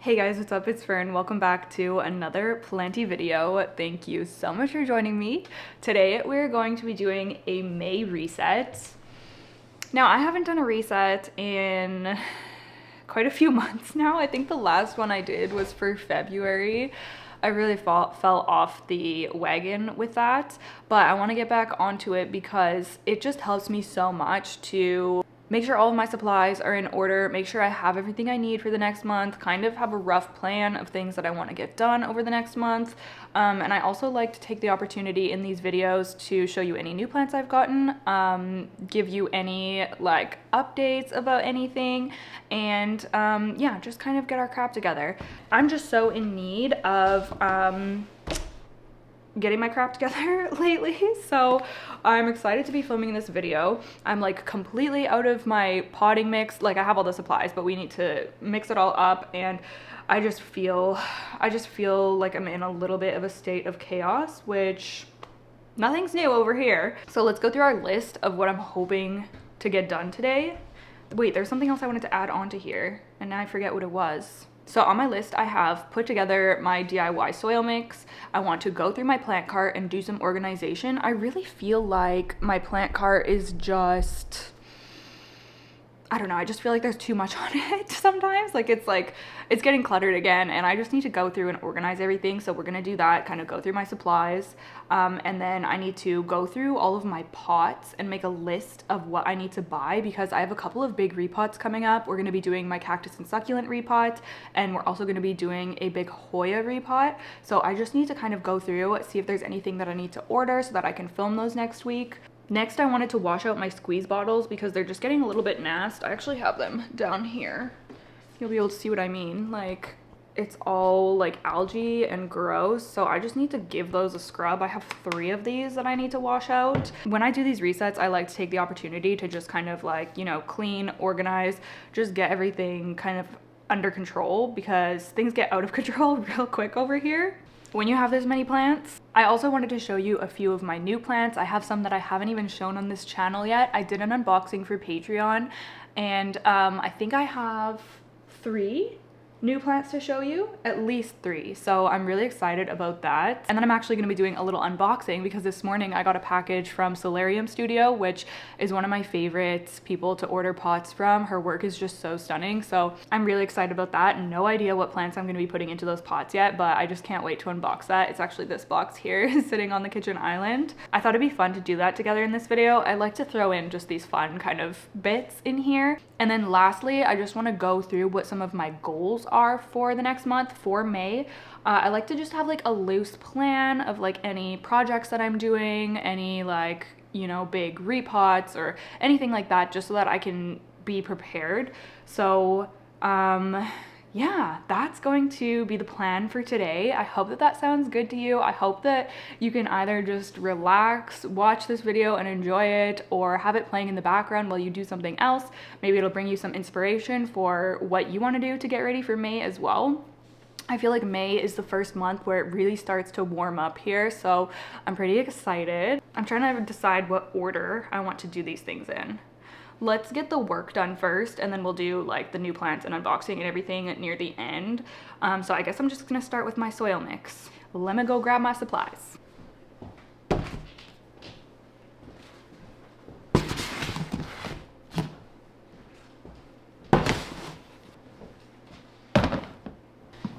Hey guys, what's up? It's Fern. Welcome back to another Plenty video. Thank you so much for joining me. Today we're going to be doing a May reset. Now, I haven't done a reset in quite a few months now. I think the last one I did was for February. I really fell off the wagon with that, but I want to get back onto it because it just helps me so much to make sure all of my supplies are in order, make sure I have everything I need for the next month, kind of have a rough plan of things that I want to get done over the next month. And I also like to take the opportunity in these videos to show you any new plants I've gotten, give you any like updates about anything, and yeah, just kind of get our crap together. I'm just so in need of getting my crap together lately, so I'm excited to be filming this video. I'm like completely out of my potting mix. Like, I have all the supplies, but we need to mix it all up, and I just feel like I'm in a little bit of a state of chaos, which nothing's new over here. So let's go through our list of what I'm hoping to get done today. Wait, there's something else I wanted to add onto here, and now I forget what it was. So on my list, I have put together my DIY soil mix. I want to go through my plant cart and do some organization. I really feel like my plant cart is just, I don't know, I just feel like there's too much on it sometimes. It's getting cluttered again, and I just need to go through and organize everything. So we're gonna do that, kind of go through my supplies. And then I need to go through all of my pots and make a list of what I need to buy, because I have a couple of big repots coming up. We're gonna be doing my cactus and succulent repot, and we're also gonna be doing a big Hoya repot. So I just need to kind of go through, see if there's anything that I need to order so that I can film those next week. Next, I wanted to wash out my squeeze bottles because they're just getting a little bit nasty. I actually have them down here. You'll be able to see what I mean. Like, it's all like algae and gross, so I just need to give those a scrub. I have 3 of these that I need to wash out. When I do these resets, I like to take the opportunity to just kind of like, you know, clean, organize, just get everything kind of under control, because things get out of control real quick over here when you have this many plants. I also wanted to show you a few of my new plants. I have some that I haven't even shown on this channel yet. I did an unboxing for Patreon, and I think I have 3 new plants to show you, at least 3. So I'm really excited about that. And then I'm actually gonna be doing a little unboxing because this morning I got a package from Solarium Studio, which is one of my favorite people to order pots from. Her work is just so stunning. So I'm really excited about that. No idea what plants I'm gonna be putting into those pots yet, but I just can't wait to unbox that. It's actually this box here sitting on the kitchen island. I thought it'd be fun to do that together in this video. I like to throw in just these fun kind of bits in here. And then lastly, I just wanna go through what some of my goals are for the next month, for May. I like to just have like a loose plan of like any projects that I'm doing, any like, you know, big repots or anything like that, just so that I can be prepared. So yeah, that's going to be the plan for today. I hope that that sounds good to you. I hope that you can either just relax, watch this video and enjoy it, or have it playing in the background while you do something else. Maybe it'll bring you some inspiration for what you want to do to get ready for May as well. I feel like May is the first month where it really starts to warm up here, so I'm pretty excited. I'm trying to decide what order I want to do these things in. Let's get the work done first, and then we'll do like the new plants and unboxing and everything near the end. So I guess I'm just gonna start with my soil mix. Let me go grab my supplies.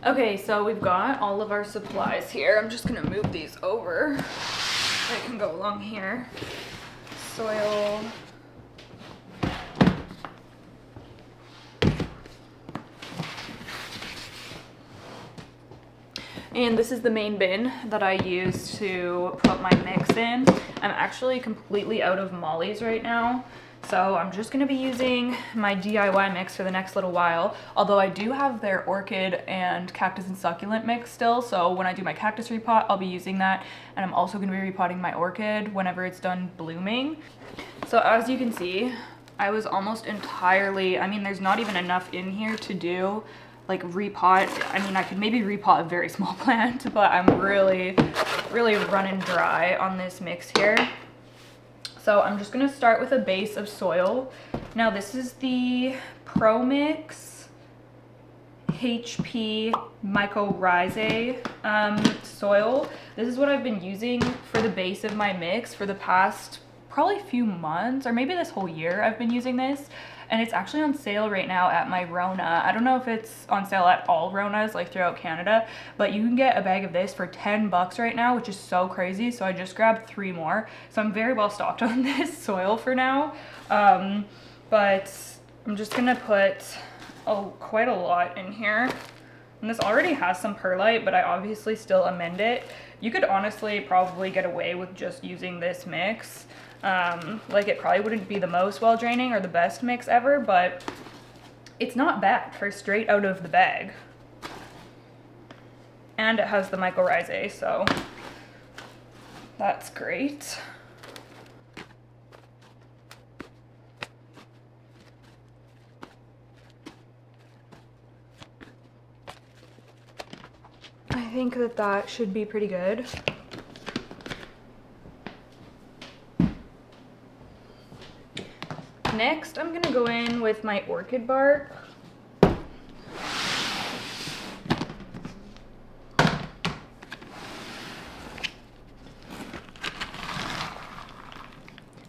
Okay, so we've got all of our supplies here. I'm just gonna move these over so I can go along here. Soil. And this is the main bin that I use to put my mix in. I'm actually completely out of mollies right now, so I'm just gonna be using my DIY mix for the next little while. Although I do have their orchid and cactus and succulent mix still, so when I do my cactus repot, I'll be using that. And I'm also gonna be repotting my orchid whenever it's done blooming. So as you can see, I was almost entirely, I mean, there's not even enough in here to do like repot. I mean, I could maybe repot a very small plant, but I'm really running dry on this mix here. So I'm just gonna start with a base of soil. Now this is the Pro Mix HP mycorrhizae soil. This is what I've been using for the base of my mix for the past probably few months, or maybe this whole year I've been using this. And it's actually on sale right now at my Rona. I don't know if it's on sale at all Ronas, like throughout Canada, but you can get a bag of this for 10 bucks right now, which is so crazy. So I just grabbed 3 more. So I'm very well stocked on this soil for now. But I'm just gonna put quite a lot in here. And this already has some perlite, but I obviously still amend it. You could honestly probably get away with just using this mix. Like it probably wouldn't be the most well draining or the best mix ever, but it's not bad for straight out of the bag. And it has the mycorrhizae, so that's great. I think that should be pretty good. Next, I'm gonna go in with my orchid bark.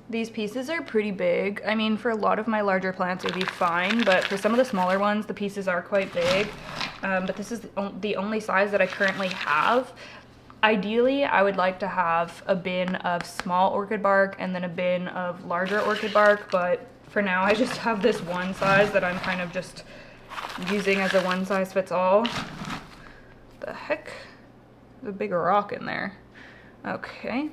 These pieces are pretty big. I mean, for a lot of my larger plants, it would be fine, but for some of the smaller ones, the pieces are quite big. But this is the only size that I currently have. Ideally, I would like to have a bin of small orchid bark and then a bin of larger orchid bark, but for now I just have this one size that I'm kind of just using as a one size fits all. The heck? There's a bigger rock in there. Okay.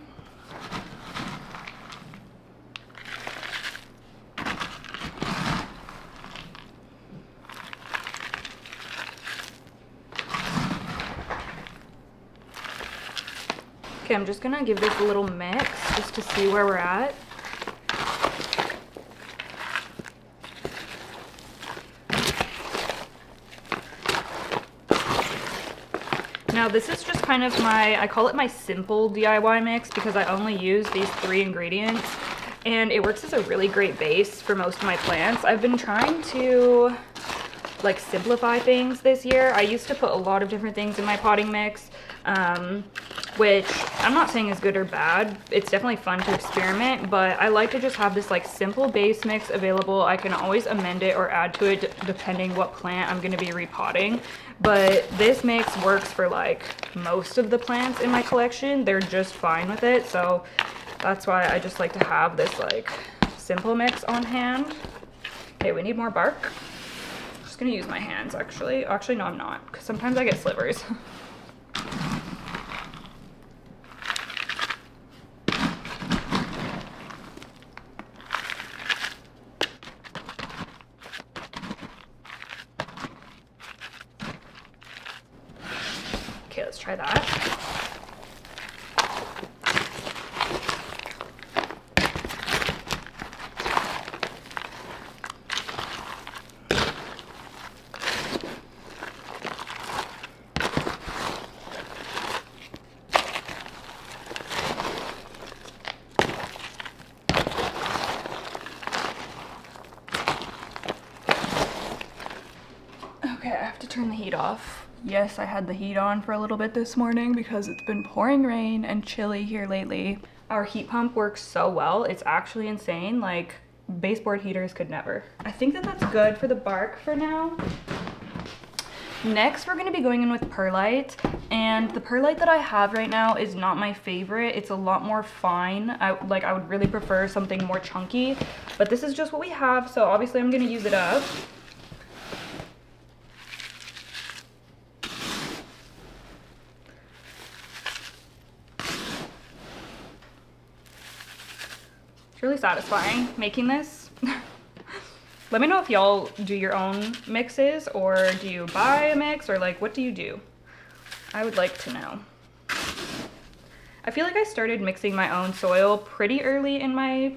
Okay, I'm just gonna give this a little mix just to see where we're at. Now this is just kind of I call it my simple DIY mix because I only use these 3 ingredients and it works as a really great base for most of my plants. I've been trying to like simplify things this year. I used to put a lot of different things in my potting mix, which I'm not saying is good or bad. It's definitely fun to experiment, but I like to just have this like simple base mix available. I can always amend it or add to it depending what plant I'm going to be repotting. But this mix works for like most of the plants in my collection. They're just fine with it. So that's why I just like to have this like simple mix on hand. Okay, we need more bark. I'm just going to use my hands actually. Actually, no, I'm not, because sometimes I get slivers. Okay, let's try that. Okay, I have to turn the heat off. Yes, I had the heat on for a little bit this morning because it's been pouring rain and chilly here lately. Our heat pump works so well. It's actually insane. Like, baseboard heaters could never. I think that's good for the bark for now. Next, we're going to be going in with perlite, and the perlite that I have right now is not my favorite. It's a lot more fine. I would really prefer something more chunky, but this is just what we have, so obviously I'm going to use it up. It's really satisfying making this. Let me know if y'all do your own mixes, or do you buy a mix, or like what do you do? I would like to know. I feel like I started mixing my own soil pretty early in my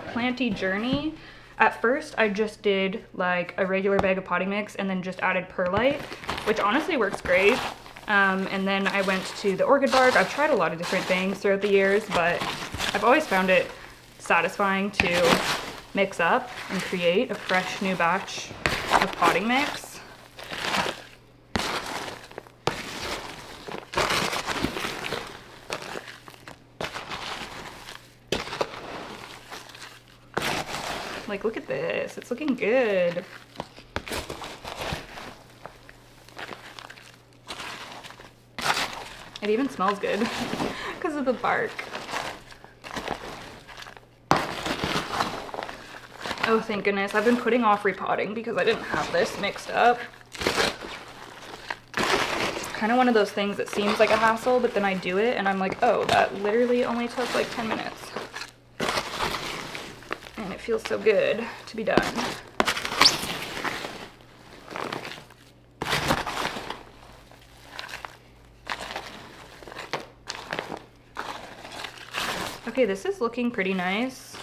planty journey. At first I just did like a regular bag of potting mix and then just added perlite, which honestly works great. And then I went to the orchid bark. I've tried a lot of different things throughout the years, but I've always found it satisfying to mix up and create a fresh new batch of potting mix. Like, look at this. It's looking good. It even smells good because of the bark. Oh, thank goodness. I've been putting off repotting because I didn't have this mixed up. Kind of one of those things that seems like a hassle, but then I do it and I'm like, oh, that literally only took like 10 minutes. And it feels so good to be done. Okay, this is looking pretty nice.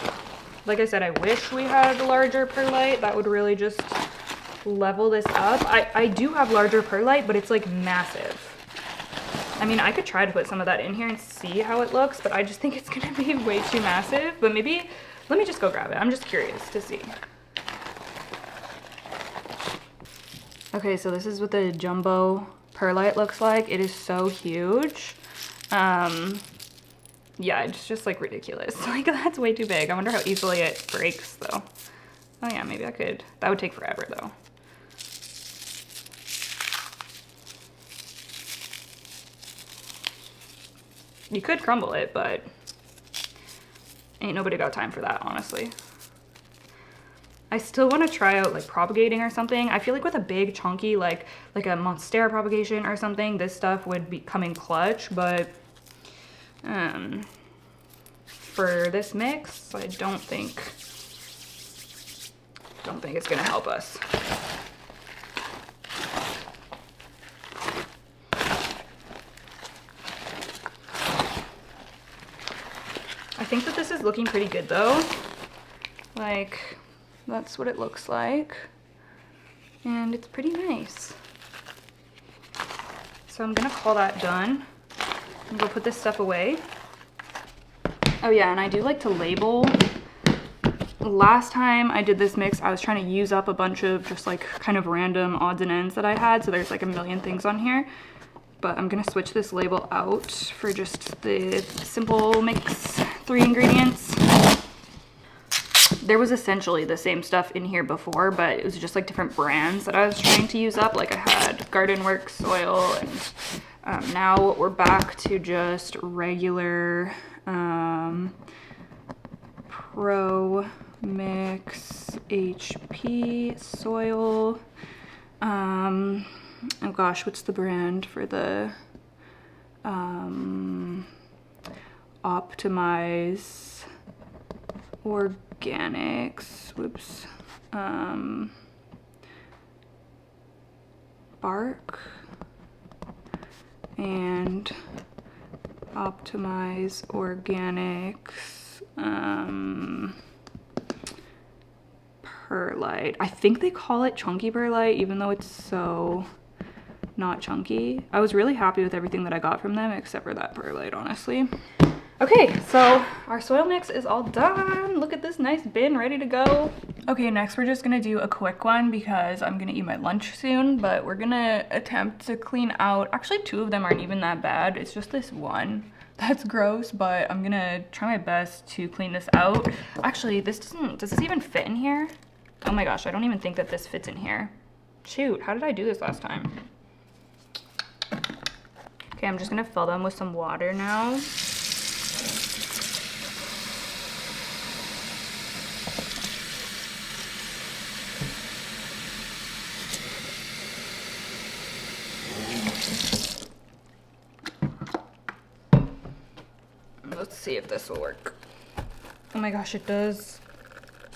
Like I said, I wish we had a larger perlite. That would really just level this up. I do have larger perlite, but it's like massive. I mean, I could try to put some of that in here and see how it looks, but I just think it's gonna be way too massive. But maybe, let me just go grab it. I'm just curious to see. Okay, so this is what the jumbo perlite looks like. It is so huge. Yeah, it's just like ridiculous. Like, that's way too big. I wonder how easily it breaks though. Oh yeah, maybe I could. That would take forever though. You could crumble it, but ain't nobody got time for that, honestly. I still want to try out like propagating or something. I feel like with a big chunky, like a Monstera propagation or something, this stuff would be coming clutch, but for this mix, I don't think it's gonna help us. I think that this is looking pretty good though. Like, that's what it looks like. And it's pretty nice. So I'm gonna call that done. I'm gonna put this stuff away. Oh yeah, and I do like to label. Last time I did this mix, I was trying to use up a bunch of just like kind of random odds and ends that I had. So there's like a million things on here. But I'm gonna switch this label out for just the simple mix 3 ingredients. There was essentially the same stuff in here before, but it was just like different brands that I was trying to use up. Like I had Garden Works soil, and now we're back to just regular Pro Mix HP soil. Oh gosh, what's the brand for the Optimize Organics? Whoops. Bark and Optimize Organics perlite. I think they call it chunky perlite, even though it's so not chunky. I was really happy with everything that I got from them except for that perlite, honestly. Okay, so our soil mix is all done. Look at this nice bin ready to go. Okay, next we're just gonna do a quick one because I'm gonna eat my lunch soon, but we're gonna attempt to clean out, actually 2 of them aren't even that bad. It's just this one that's gross, but I'm gonna try my best to clean this out. Actually, does this even fit in here? Oh my gosh, I don't even think that this fits in here. Shoot, how did I do this last time? Okay, I'm just gonna fill them with some water now. Let's see if this will work. Oh my gosh, it does.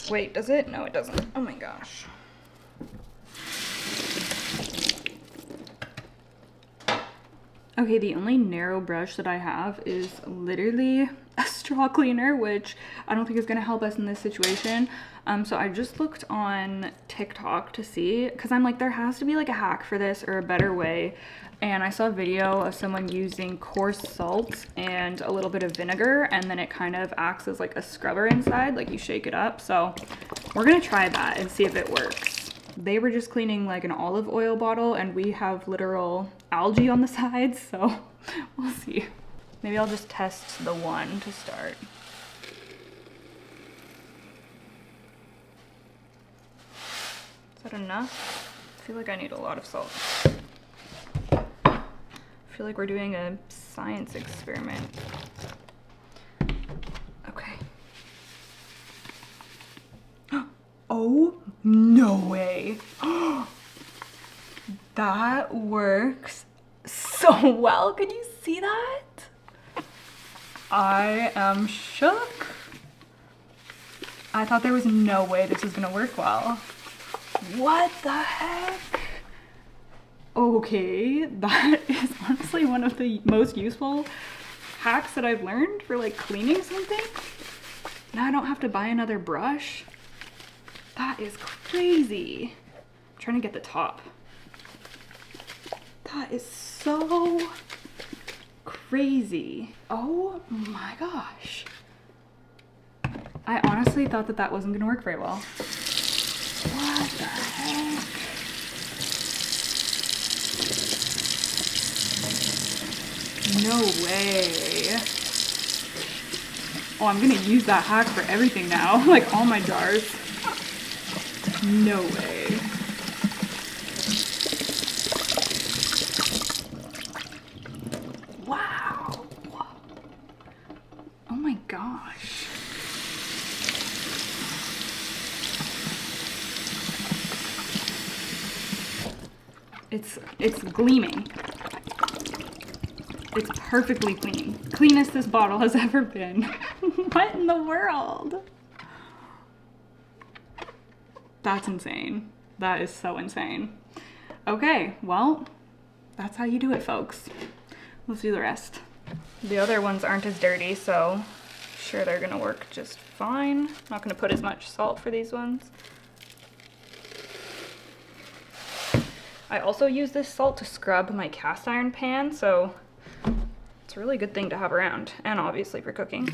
Wait, does it? No, it doesn't. Oh my gosh. Okay, the only narrow brush that I have is literally a straw cleaner, which I don't think is gonna help us in this situation. So I just looked on TikTok to see, because I'm like, there has to be like a hack for this or a better way. And I saw a video of someone using coarse salt and a little bit of vinegar, and then it kind of acts as like a scrubber inside, like you shake it up. So we're gonna try that and see if it works. They were just cleaning like an olive oil bottle, and we have literal algae on the sides, so we'll see. Maybe I'll just test the one to start. Is that enough? I feel like I need a lot of salt. I feel like we're doing a science experiment. Okay. Oh, no way. That works so well. Can you see that? I am shook. I thought there was no way this was gonna work well. What the heck? Okay, that is honestly one of the most useful hacks that I've learned for like cleaning something. Now I don't have to buy another brush. That is crazy. I'm trying to get the top. That is so crazy. Oh my gosh. I honestly thought that that wasn't gonna work very well. What the heck? No way. Oh, I'm gonna use that hack for everything now. Like all my jars. No way. Wow. Oh my gosh. It's gleaming. It's perfectly clean. Cleanest this bottle has ever been. What in the world? That's insane. That is so insane. Okay, well, that's how you do it, folks. Let's do the rest. The other ones aren't as dirty, so I'm sure they're gonna work just fine. Not gonna put as much salt for these ones. I also use this salt to scrub my cast iron pan, so it's a really good thing to have around, and obviously for cooking.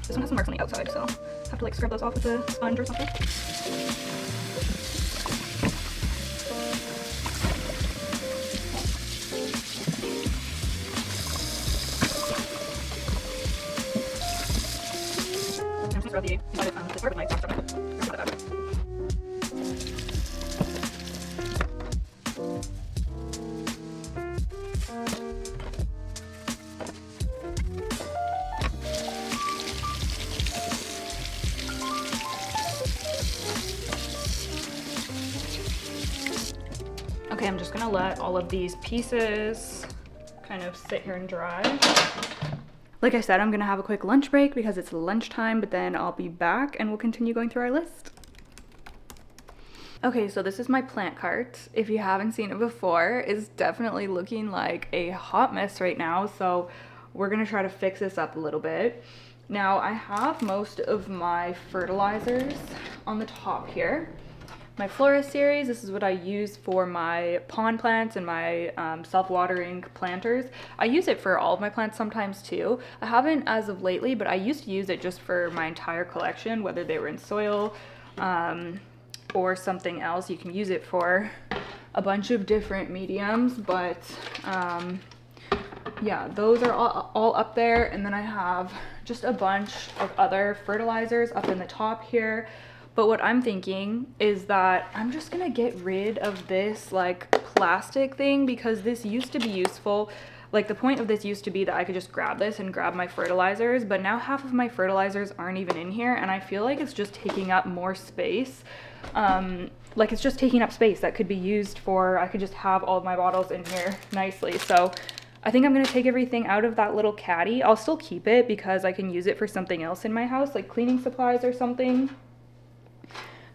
This one has some marks on the outside, so I have to like scrub those off with a sponge or something. Okay, I'm just gonna let all of these pieces kind of sit here and dry. Like I said, I'm gonna have a quick lunch break because it's lunchtime, but then I'll be back and we'll continue going through our list. Okay, so this is my plant cart. If you haven't seen it before, it's definitely looking like a hot mess right now, so we're gonna try to fix this up a little bit. Now, I have most of my fertilizers on the top here. My Flora series, this is what I use for my pond plants and my self-watering planters. I use it for all of my plants sometimes too. I haven't as of lately, but I used to use it just for my entire collection, whether they were in soil or something else. You can use it for a bunch of different mediums, but yeah, those are all up there. And then I have just a bunch of other fertilizers up in the top here. But what I'm thinking is that I'm just gonna get rid of this like plastic thing because this used to be useful. Like the point of this used to be that I could just grab this and grab my fertilizers, but now half of my fertilizers aren't even in here and I feel like it's just taking up more space. Like it's just taking up space that could be used for, I could just have all of my bottles in here nicely. So I think I'm gonna take everything out of that little caddy. I'll still keep it because I can use it for something else in my house, like cleaning supplies or something.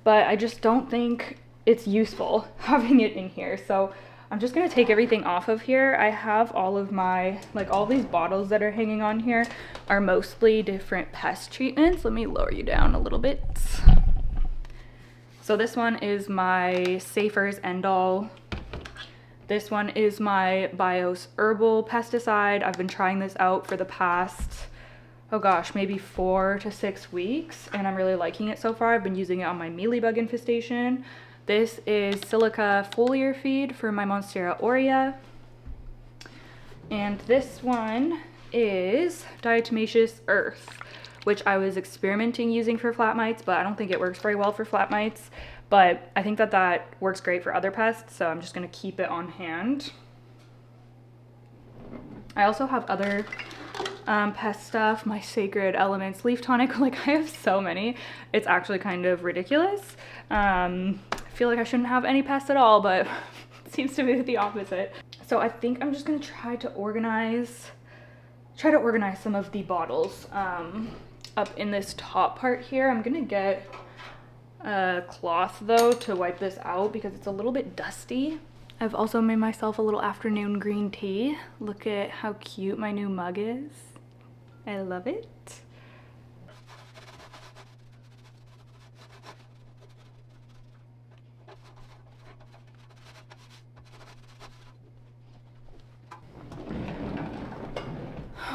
But I just don't think it's useful having it in here. So I'm just gonna take everything off of here. I have all of my, like all these bottles that are hanging on here are mostly different pest treatments. Let me lower you down a little bit. So this one is my Safer's End All. This one is my Bios Herbal pesticide. I've been trying this out for the past, oh gosh, maybe 4 to 6 weeks, and I'm really liking it so far. I've been using it on my mealybug infestation. This is silica foliar feed for my Monstera aurea. And this one is diatomaceous earth, which I was experimenting using for flat mites, but I don't think it works very well for flat mites. But I think that that works great for other pests, so I'm just gonna keep it on hand. I also have other pest stuff, my Sacred Elements leaf tonic. Like, I have so many. It's actually kind of ridiculous. I feel like I shouldn't have any pests at all, but it seems to be the opposite. So I think I'm just gonna try to organize some of the bottles up in this top part here. I'm gonna get a cloth though to wipe this out because it's a little bit dusty. I've also made myself a little afternoon green tea. Look at how cute my new mug is. I love it.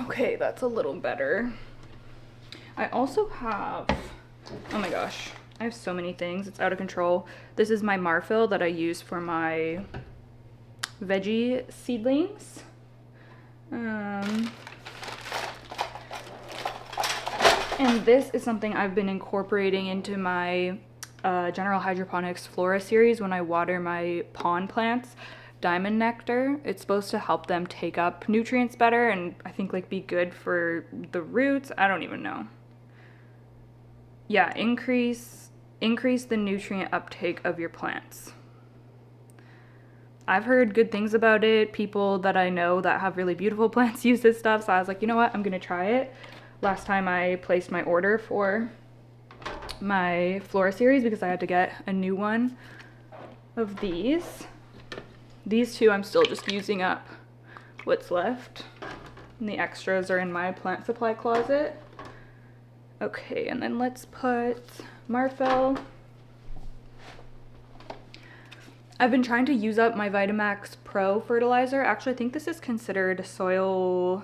Okay, that's a little better. I also have, oh my gosh, I have so many things, it's out of control. This is my Marfil that I use for my veggie seedlings. And this is something I've been incorporating into my General Hydroponics Flora series when I water my pond plants. Diamond nectar. It's supposed to help them take up nutrients better and I think like be good for the roots. I don't even know. Yeah, increase the nutrient uptake of your plants. I've heard good things about it. People that I know that have really beautiful plants use this stuff, so I was like, you know what, I'm gonna try it. Last time I placed my order for my Flora series because I had to get a new one of these. These two I'm still just using up what's left, and the extras are in my plant supply closet. Okay, and then let's put Marfil. I've been trying to use up my Vitamax Pro fertilizer. Actually, I think this is considered soil,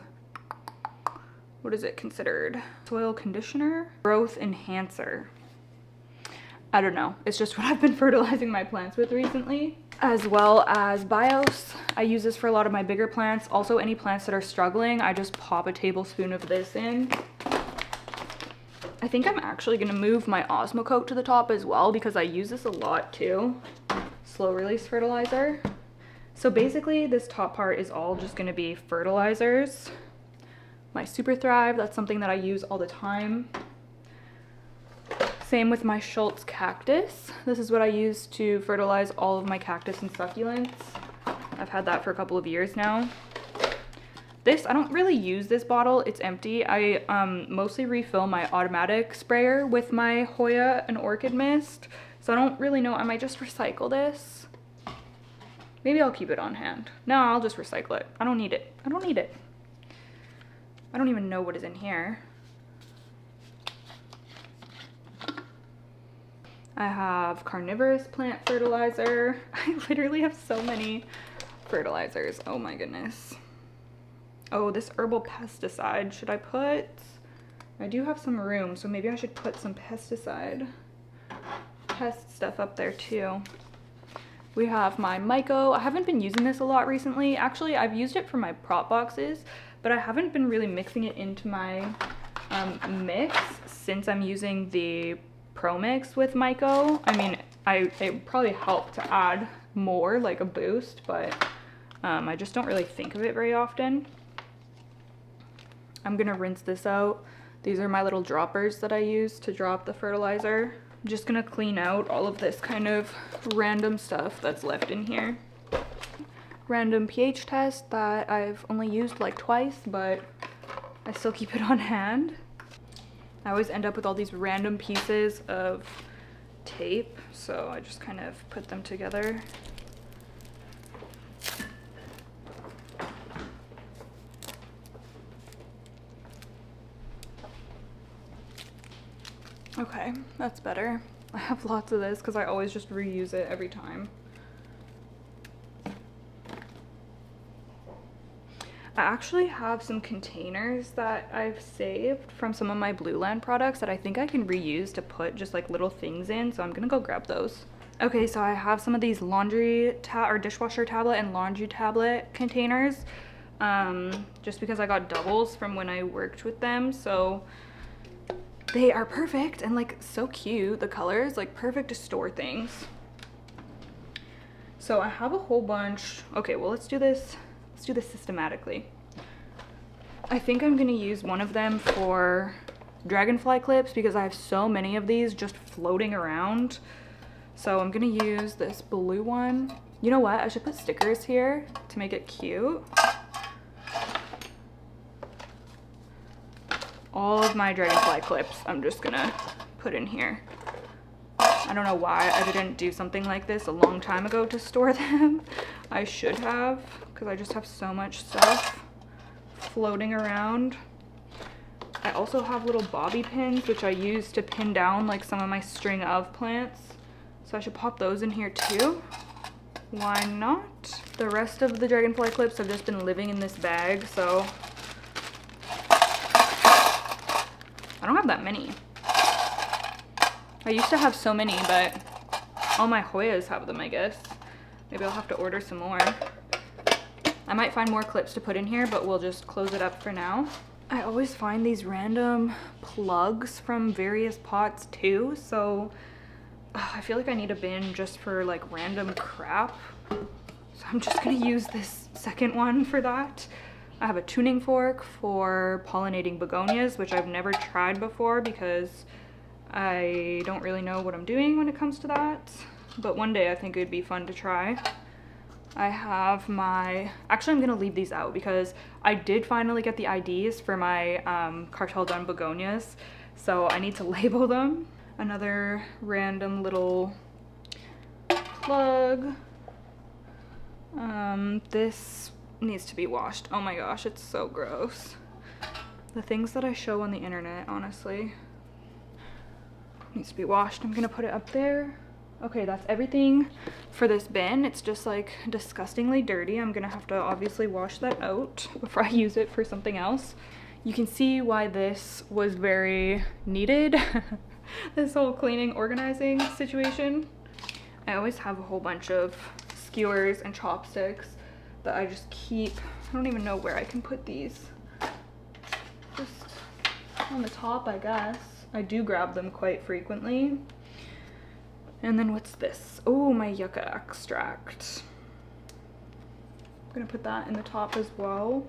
what is it considered? Soil conditioner? Growth enhancer. I don't know. It's just what I've been fertilizing my plants with recently. As well as Bios. I use this for a lot of my bigger plants. Also, any plants that are struggling, I just pop a tablespoon of this in. I think I'm actually gonna move my Osmocote to the top as well because I use this a lot too. Slow release fertilizer. So basically this top part is all just gonna be fertilizers. My Super Thrive, that's something that I use all the time. Same with my Schultz cactus. This is what I use to fertilize all of my cactus and succulents. I've had that for a couple of years now. This, I don't really use this bottle, it's empty. I mostly refill my automatic sprayer with my Hoya and Orchid Mist. So I don't really know, I might just recycle this. Maybe I'll keep it on hand. No, I'll just recycle it. I don't need it. I don't need it. I don't even know what is in here. I have carnivorous plant fertilizer. I literally have so many fertilizers. Oh my goodness. Oh, this herbal pesticide. Should I put? I do have some room, so maybe I should put some pesticide pest stuff up there too. We have my Myco. I haven't been using this a lot recently. Actually, I've used it for my prop boxes, but I haven't been really mixing it into my mix since I'm using the Pro Mix with Myco. I mean, it would probably help to add more, like a boost, but I just don't really think of it very often. I'm gonna rinse this out. These are my little droppers that I use to drop the fertilizer. I'm just gonna clean out all of this kind of random stuff that's left in here. Random pH test that I've only used like twice, but I still keep it on hand. I always end up with all these random pieces of tape, so I just kind of put them together. Okay, that's better. I have lots of this because I always just reuse it every time. I actually have some containers that I've saved from some of my Blue Land products that I think I can reuse to put just like little things in, so I'm gonna go grab those. Okay, so I have some of these laundry or dishwasher tablet and laundry tablet containers, just because I got doubles from when I worked with them, so they are perfect and like so cute. The colors, like perfect to store things. So I have a whole bunch. Okay, well let's do this systematically. I think I'm gonna use one of them for dragonfly clips because I have so many of these just floating around. So I'm gonna use this blue one. You know what? I should put stickers here to make it cute. All of my dragonfly clips I'm just gonna put in here. I don't know why I didn't do something like this a long time ago to store them. I should have, because I just have so much stuff floating around. I also have little bobby pins, which I use to pin down like some of my string of plants. So I should pop those in here too. Why not? The rest of the dragonfly clips have just been living in this bag, so I don't have that many. I used to have so many, but all my Hoyas have them, I guess. Maybe I'll have to order some more. I might find more clips to put in here, but we'll just close it up for now. I always find these random plugs from various pots too, so I feel like I need a bin just for like random crap. So I'm just gonna use this second one for that. I have a tuning fork for pollinating begonias, which I've never tried before because I don't really know what I'm doing when it comes to that. But one day I think it would be fun to try. I have my, actually I'm gonna leave these out because I did finally get the IDs for my cartel done begonias. So I need to label them. Another random little plug. This needs to be washed. Oh my gosh, it's so gross. The things that I show on the internet, honestly, needs to be washed. I'm gonna put it up there. Okay, that's everything for this bin. It's just like disgustingly dirty. I'm gonna have to obviously wash that out before I use it for something else. You can see why this was very needed. This whole cleaning, organizing situation. I always have a whole bunch of skewers and chopsticks that I just keep. I don't even know where I can put these. Just on the top, I guess. I do grab them quite frequently. And then what's this? Oh, my yucca extract. I'm gonna put that in the top as well.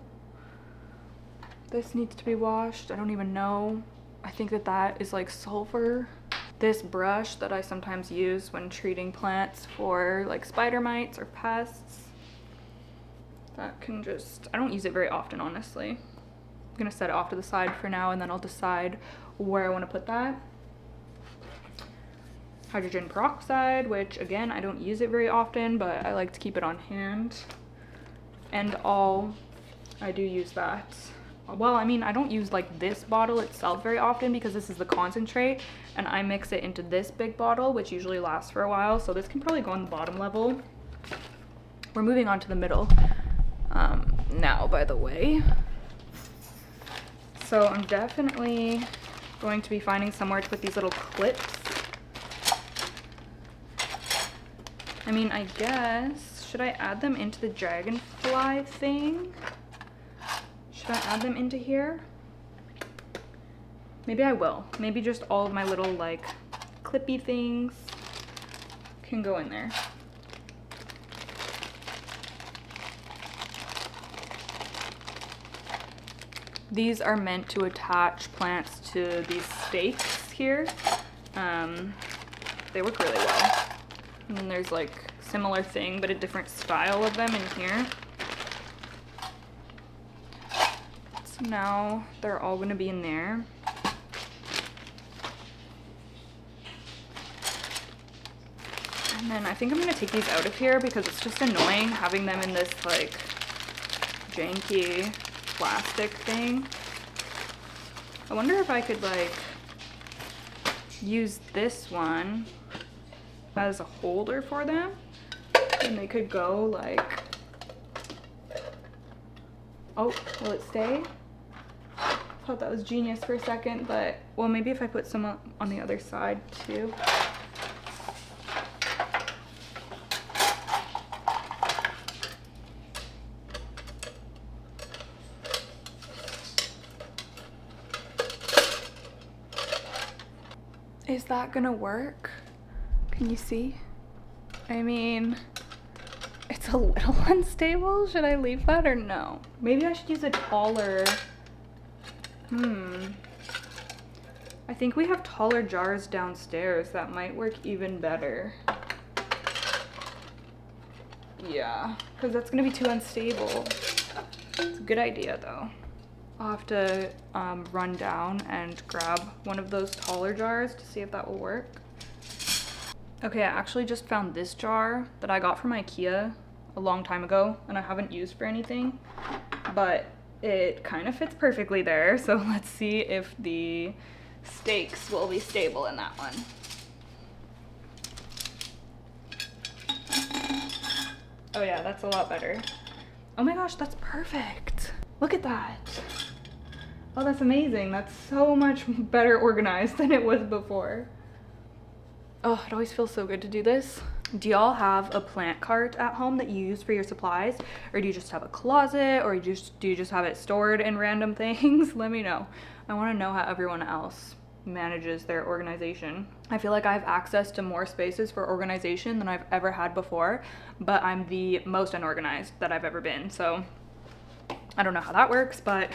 This needs to be washed. I don't even know. I think that that is like sulfur. This brush that I sometimes use when treating plants for like spider mites or pests. That can just, I don't use it very often, honestly. I'm gonna set it off to the side for now and then I'll decide where I wanna put that. Hydrogen peroxide, which again, I don't use it very often, but I like to keep it on hand. And I do use that. Well, I mean, I don't use like this bottle itself very often because this is the concentrate and I mix it into this big bottle, which usually lasts for a while. So this can probably go on the bottom level. We're moving on to the middle now, by the way. So I'm definitely going to be finding somewhere to put these little clips. I mean, I guess, should I add them into the dragonfly thing? Should I add them into here? Maybe I will. Maybe just all of my little like clippy things can go in there. These are meant to attach plants to these stakes here. They work really well. And then there's like similar thing, but a different style of them in here. So now they're all gonna be in there. And then I think I'm gonna take these out of here because it's just annoying having them in this like janky plastic thing. I wonder if I could like use this one as a holder for them and they could go like Oh, will it stay? Thought that was genius for a second, but well, maybe if I put some on the other side too. Is that gonna work? Can you see? I mean, it's a little unstable. Should I leave that or no? Maybe I should use a taller, I think we have taller jars downstairs that might work even better. Yeah, because that's gonna be too unstable. It's a good idea though. I'll have to run down and grab one of those taller jars to see if that will work. Okay, I actually just found this jar that I got from IKEA a long time ago and I haven't used for anything, but it kind of fits perfectly there. So let's see if the stakes will be stable in that one. Oh yeah, that's a lot better. Oh my gosh, that's perfect. Look at that. Oh, that's amazing. That's so much better organized than it was before. Oh, it always feels so good to do this. Do y'all have a plant cart at home that you use for your supplies? Or do you just have a closet? Or do you just have it stored in random things? Let me know. I want to know how everyone else manages their organization. I feel like I have access to more spaces for organization than I've ever had before, but I'm the most unorganized that I've ever been. So I don't know how that works, but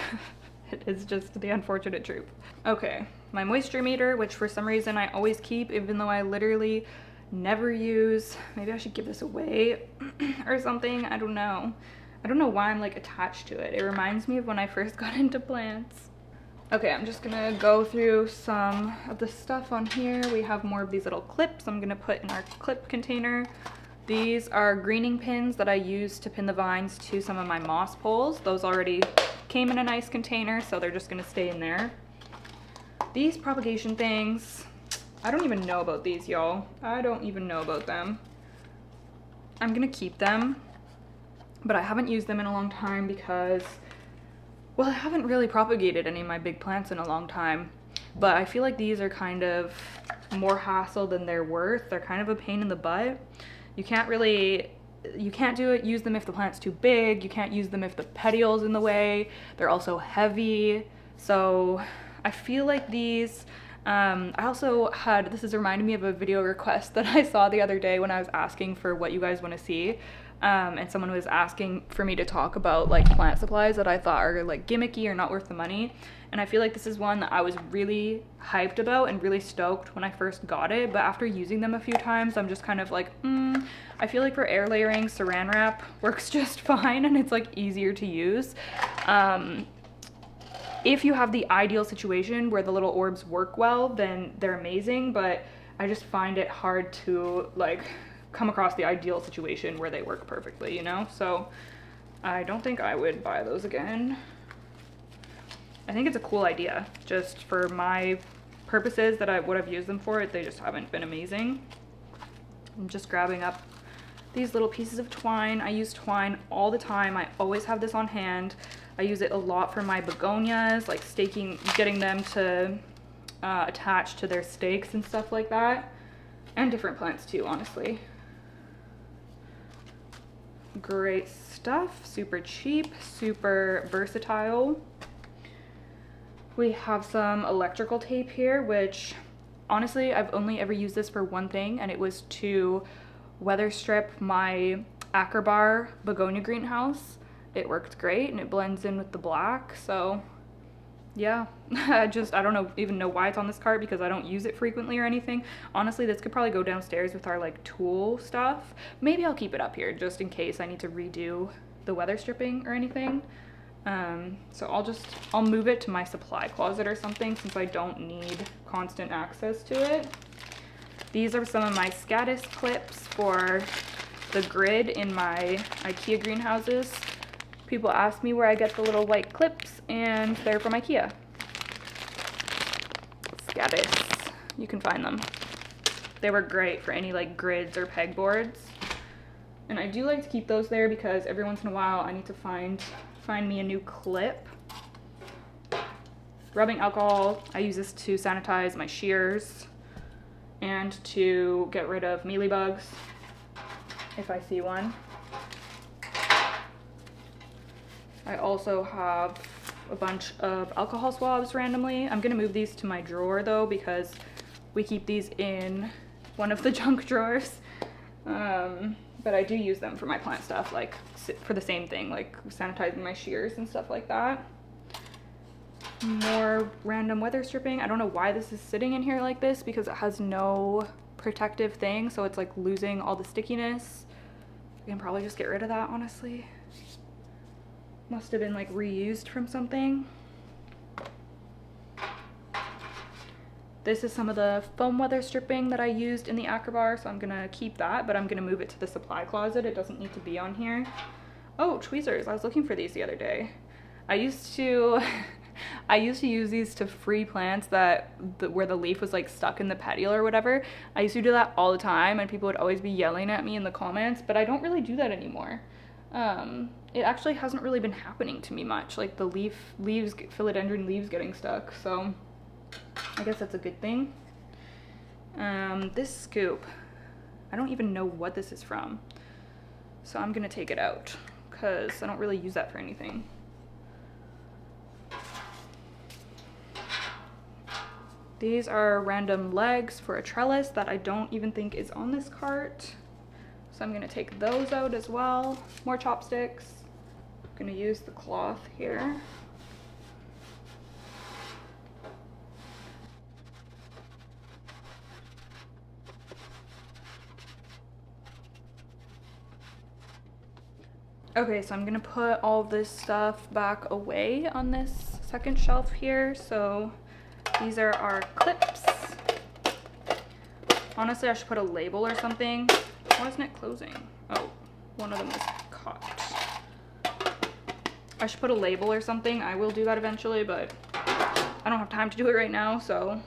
it is just the unfortunate truth. Okay, my moisture meter, which for some reason I always keep, even though I literally never use. Maybe I should give this away or something. I don't know. I don't know why I'm like attached to it. It reminds me of when I first got into plants. Okay, I'm just gonna go through some of the stuff on here. We have more of these little clips I'm gonna put in our clip container. These are greening pins that I use to pin the vines to some of my moss poles. Those already came in a nice container, so they're just gonna stay in there. These propagation things, I don't even know about these, y'all. I don't even know about them. I'm gonna keep them, but I haven't used them in a long time because, well, I haven't really propagated any of my big plants in a long time, but I feel like these are kind of more hassle than they're worth. They're kind of a pain in the butt. You can't use them if the plant's too big. You can't use them if the petiol's in the way. They're also heavy. So I feel like these, I also had, this is reminding me of a video request that I saw the other day when I was asking for what you guys want to see. And someone was asking for me to talk about like plant supplies that I thought are like gimmicky or not worth the money. And I feel like this is one that I was really hyped about and really stoked when I first got it. But after using them a few times, I'm just kind of like, I feel like for air layering, saran wrap works just fine and it's like easier to use. If you have the ideal situation where the little orbs work well, then they're amazing. But I just find it hard to like come across the ideal situation where they work perfectly, you know? So I don't think I would buy those again. I think it's a cool idea. Just for my purposes that I would have used them for, they just haven't been amazing. I'm just grabbing up these little pieces of twine. I use twine all the time. I always have this on hand. I use it a lot for my begonias, like staking, getting them to attach to their stakes and stuff like that. And different plants too, honestly. Great stuff, super cheap, super versatile. We have some electrical tape here, which honestly, I've only ever used this for one thing, and it was to weather strip my Acrobar begonia greenhouse. It worked great and it blends in with the black, so yeah. I don't even know why it's on this cart because I don't use it frequently or anything. Honestly, this could probably go downstairs with our like tool stuff. Maybe I'll keep it up here just in case I need to redo the weather stripping or anything. So I'll move it to my supply closet or something since I don't need constant access to it. These are some of my scatus clips for the grid in my IKEA greenhouses. People ask me where I get the little white clips, and they're from IKEA. Scatus, you can find them. They were great for any like grids or pegboards. And I do like to keep those there because every once in a while I need to find me a new clip. Rubbing alcohol, I use this to sanitize my shears and to get rid of mealybugs if I see one. I also have a bunch of alcohol swabs randomly. I'm gonna move these to my drawer though because we keep these in one of the junk drawers. But I do use them for my plant stuff, like for the same thing, like sanitizing my shears and stuff like that. More random weather stripping. I don't know why this is sitting in here like this because it has no protective thing, so it's like losing all the stickiness. I can probably just get rid of that, honestly. Must have been like reused from something. This is some of the foam weather stripping that I used in the Acrobar, so I'm gonna keep that, but I'm gonna move it to the supply closet. It doesn't need to be on here. Oh, tweezers. I was looking for these the other day. I used to use these to free plants where the leaf was like stuck in the petiole or whatever. I used to do that all the time and people would always be yelling at me in the comments, but I don't really do that anymore. It actually hasn't really been happening to me much, like the leaves, philodendron leaves getting stuck, so I guess that's a good thing. This scoop, I don't even know what this is from, so I'm gonna take it out because I don't really use that for anything. These are random legs for a trellis that I don't even think is on this cart. So I'm gonna take those out as well. More chopsticks. I'm gonna use the cloth here. Okay, so I'm gonna put all this stuff back away on this second shelf here. So these are our clips. Honestly, I should put a label or something. Why isn't it closing? Oh, one of them is caught. I should put a label or something. I will do that eventually, but I don't have time to do it right now. So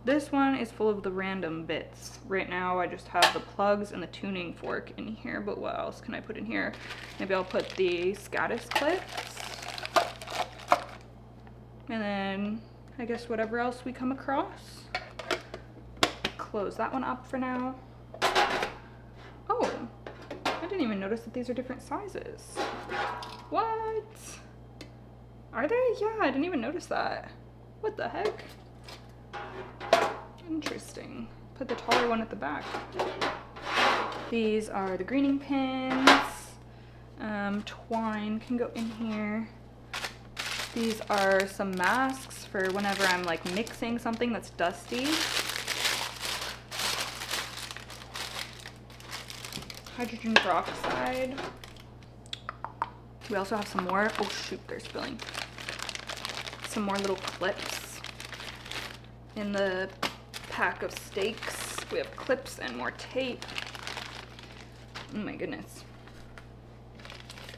this one is full of the random bits. Right now, I just have the plugs and the tuning fork in here, but what else can I put in here? Maybe I'll put the Scatus clips. And then I guess whatever else we come across. Close that one up for now. Oh, I didn't even notice that these are different sizes. What? Are they? Yeah, I didn't even notice that. What the heck? Interesting. Put the taller one at the back. These are the greening pins. Twine can go in here. These are some masks for whenever I'm like mixing something that's dusty. Hydrogen peroxide. We also have some more, oh shoot, they're spilling. Some more little clips. In the pack of stakes, we have clips and more tape. Oh my goodness.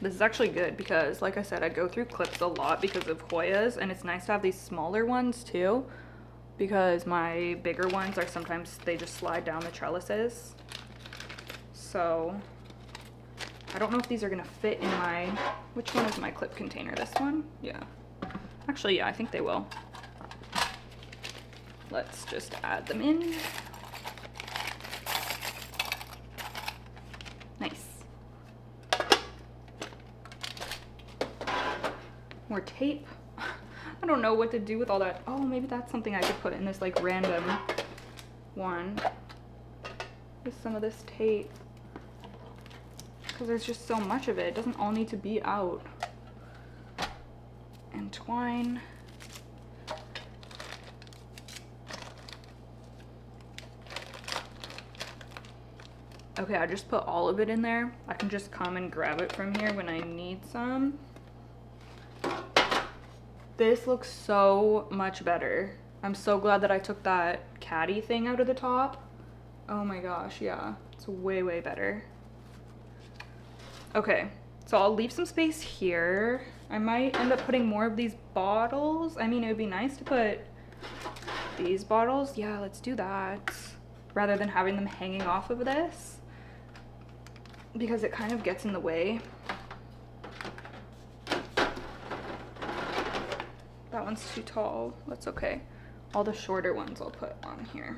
This is actually good because, like I said, I go through clips a lot because of Hoyas, and it's nice to have these smaller ones too, because my bigger ones are sometimes, they just slide down the trellises. So I don't know if these are gonna fit in my, which one is my clip container? This one? Yeah. Actually, yeah, I think they will. Let's just add them in. Nice. More tape. I don't know what to do with all that. Oh, maybe that's something I could put in this like random one. Just some of this tape. Because there's just so much of it. It doesn't all need to be out. And twine. Okay, I just put all of it in there. I can just come and grab it from here when I need some. This looks so much better. I'm so glad that I took that caddy thing out of the top. Oh my gosh, yeah. It's way, way better. Okay, so I'll leave some space here. I might end up putting more of these bottles. I mean, it would be nice to put these bottles. Yeah, let's do that. Rather than having them hanging off of this. because it kind of gets in the way. That one's too tall. That's okay. All the shorter ones I'll put on here.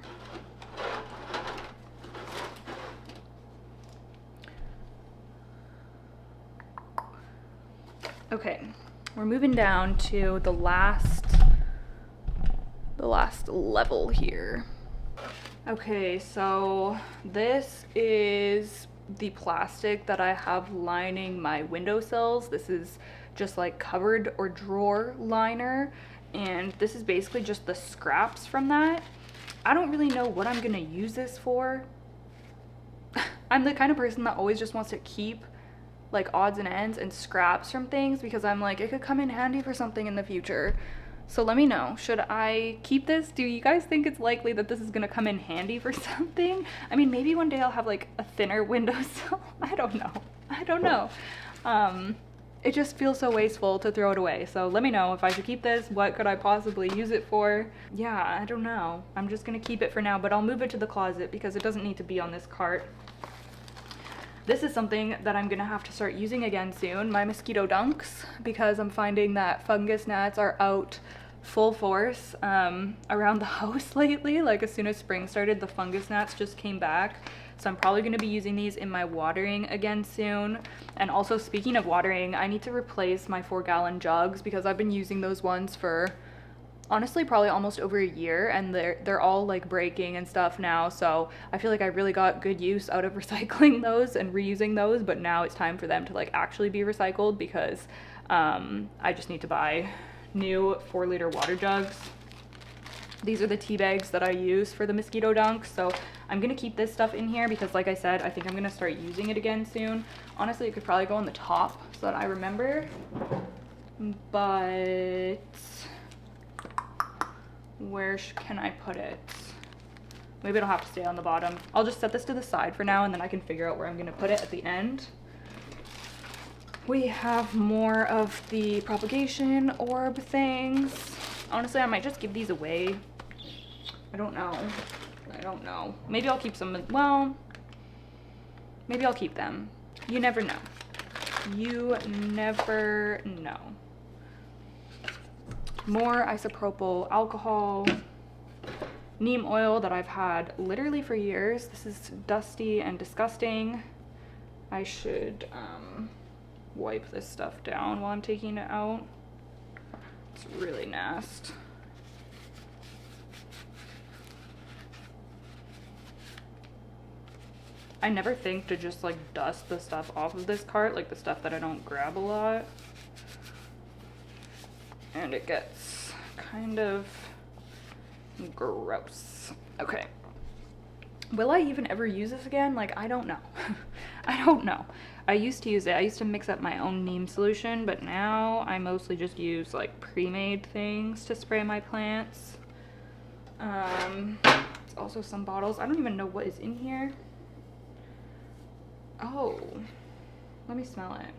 Okay, we're moving down to the last level here. Okay, so this is the plastic that I have lining my windowsills. This is just like cupboard or drawer liner, and this is basically just the scraps from that. I don't really know what I'm gonna use this for. I'm the kind of person that always just wants to keep like odds and ends and scraps from things because I'm like, it could come in handy for something in the future. So let me know, should I keep this? Do you guys think it's likely that this is gonna come in handy for something? I mean, maybe one day I'll have like a thinner windowsill. I don't know. It just feels so wasteful to throw it away. So let me know if I should keep this. What could I possibly use it for? Yeah, I don't know. I'm just gonna keep it for now, but I'll move it to the closet because it doesn't need to be on this cart. This is something that I'm gonna have to start using again soon, my mosquito dunks, because I'm finding that fungus gnats are out full force around the house lately. Like as soon as spring started, the fungus gnats just came back. So I'm probably gonna be using these in my watering again soon. And also, speaking of watering, I need to replace my 4-gallon jugs because I've been using those ones for honestly probably almost over a year, and they're all like breaking and stuff now. So I feel like I really got good use out of recycling those and reusing those, but now it's time for them to like actually be recycled because I just need to buy new 4-liter water jugs. These are the tea bags that I use for the mosquito dunks. So I'm gonna keep this stuff in here because like I said, I think I'm gonna start using it again soon. Honestly, it could probably go on the top so that I remember, but where can I put it? Maybe it'll have to stay on the bottom. I'll just set this to the side for now and then I can figure out where I'm gonna put it at the end. We have more of the propagation orb things. Honestly, I might just give these away. I don't know. Maybe I'll keep some, well, maybe I'll keep them. You never know. You never know. More isopropyl alcohol, neem oil that I've had literally for years. This is dusty and disgusting. I should wipe this stuff down while I'm taking it out. It's really nasty. I never think to just like dust the stuff off of this cart, like the stuff that I don't grab a lot. And it gets kind of gross. Okay. Will I even ever use this again? Like, I don't know. I don't know. I used to use it. I used to mix up my own neem solution, but now I mostly just use like pre-made things to spray my plants. It's also some bottles. I don't even know what is in here. Oh, let me smell it.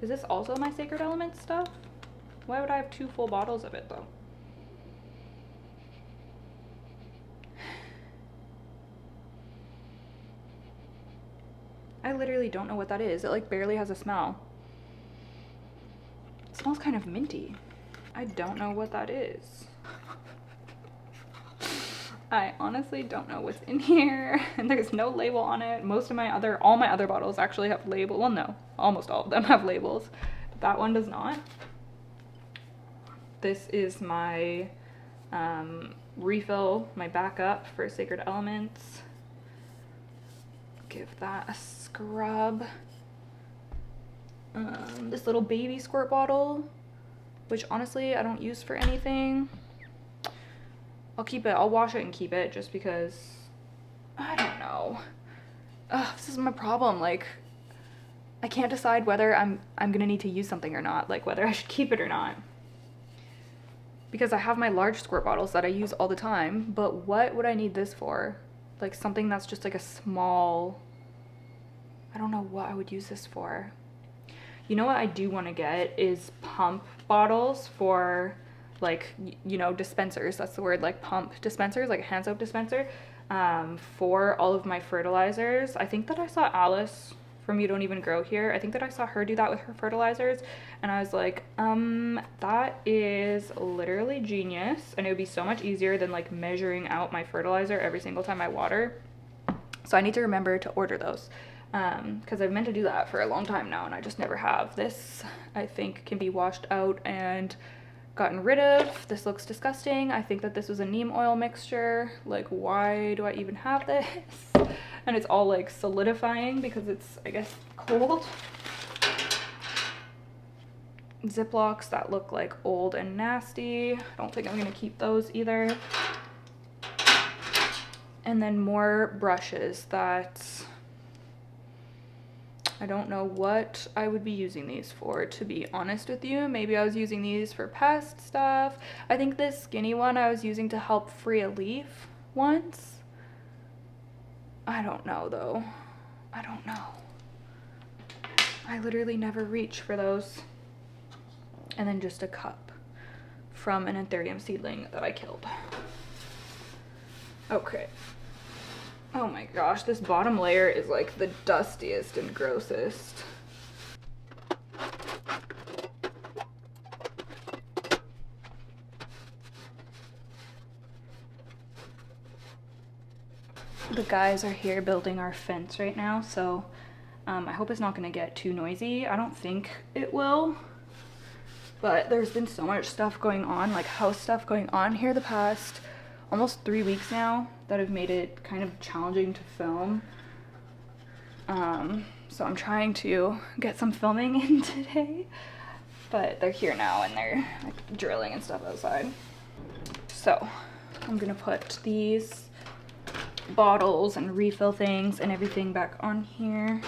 Is this also my Sacred Elements stuff? Why would I have 2 full bottles of it though? I literally don't know what that is. It like barely has a smell. It smells kind of minty. I don't know what that is. I honestly don't know what's in here, and there's no label on it. All my other bottles actually have labels. Well, no, almost all of them have labels, but that one does not. This is my refill, my backup for Sacred Elements. Give that a scrub. This little baby squirt bottle, which honestly I don't use for anything. I'll keep it. I'll wash it and keep it just because I don't know. Ugh, this is my problem. Like, I can't decide whether I'm gonna need to use something or not, like whether I should keep it or not. Because I have my large squirt bottles that I use all the time, but what would I need this for? Like something that's just like a small, I don't know what I would use this for. You know what I do want to get is pump bottles for like, you know, dispensers. That's the word, like pump dispensers, like a hand soap dispenser. for all of my fertilizers. I think that I saw Alice from You Don't Even Grow Here. I think that I saw her do that with her fertilizers, and I was like, that is literally genius, and it would be so much easier than like measuring out my fertilizer every single time I water. So I need to remember to order those, because I've meant to do that for a long time now and I just never have. This, I think, can be washed out and gotten rid of. This looks disgusting. I think that this was a neem oil mixture. Like, why do I even have this? And it's all like solidifying because it's, I guess, cold. Ziplocs that look like old and nasty. I don't think I'm gonna keep those either. And then more brushes that I don't know what I would be using these for, to be honest with you. Maybe I was using these for pest stuff. I think this skinny one I was using to help free a leaf once. I don't know though. I don't know. I literally never reach for those. And then just a cup from an anthurium seedling that I killed. Okay. Oh my gosh, this bottom layer is like the dustiest and grossest. The guys are here building our fence right now, so I hope it's not gonna get too noisy. I don't think it will, but there's been so much stuff going on, like house stuff going on here the past almost 3 weeks now, that have made it kind of challenging to film. So I'm trying to get some filming in today, but they're here now and they're like drilling and stuff outside. So I'm gonna put these bottles and refill things and everything back on here.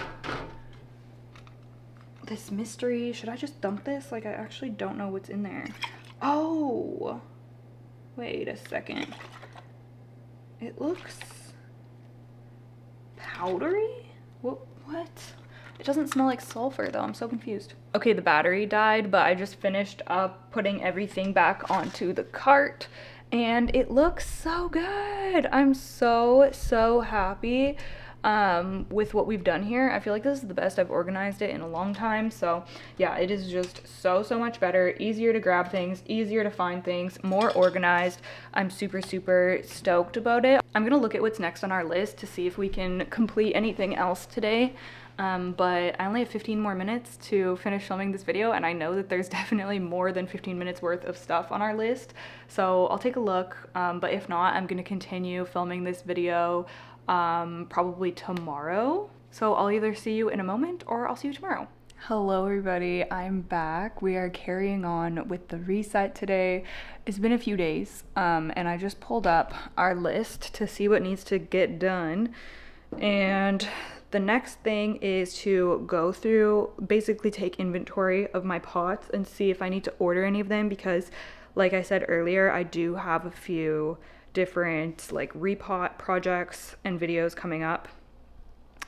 This mystery, should I just dump this? Like, I actually don't know what's in there. Oh, wait a second. It looks powdery? What? It doesn't smell like sulfur though, I'm so confused. Okay, the battery died, but I just finished up putting everything back onto the cart and it looks so good. I'm so happy with what we've done here. I feel like this is the best I've organized it in a long time. So yeah, it is just so much better, easier to grab things, easier to find things, more organized. I'm super stoked about it. I'm gonna look at what's next on our list to see if we can complete anything else today. But I only have 15 more minutes to finish filming this video, and I know that there's definitely more than 15 minutes worth of stuff on our list. So I'll take a look, but if not, I'm gonna continue filming this video probably tomorrow. So I'll either see you in a moment or I'll see you tomorrow. Hello everybody, I'm back. We are carrying on with the reset today. It's been a few days, and I just pulled up our list to see what needs to get done. And the next thing is to go through, basically take inventory of my pots and see if I need to order any of them, because like I said earlier, I do have a few different like repot projects and videos coming up.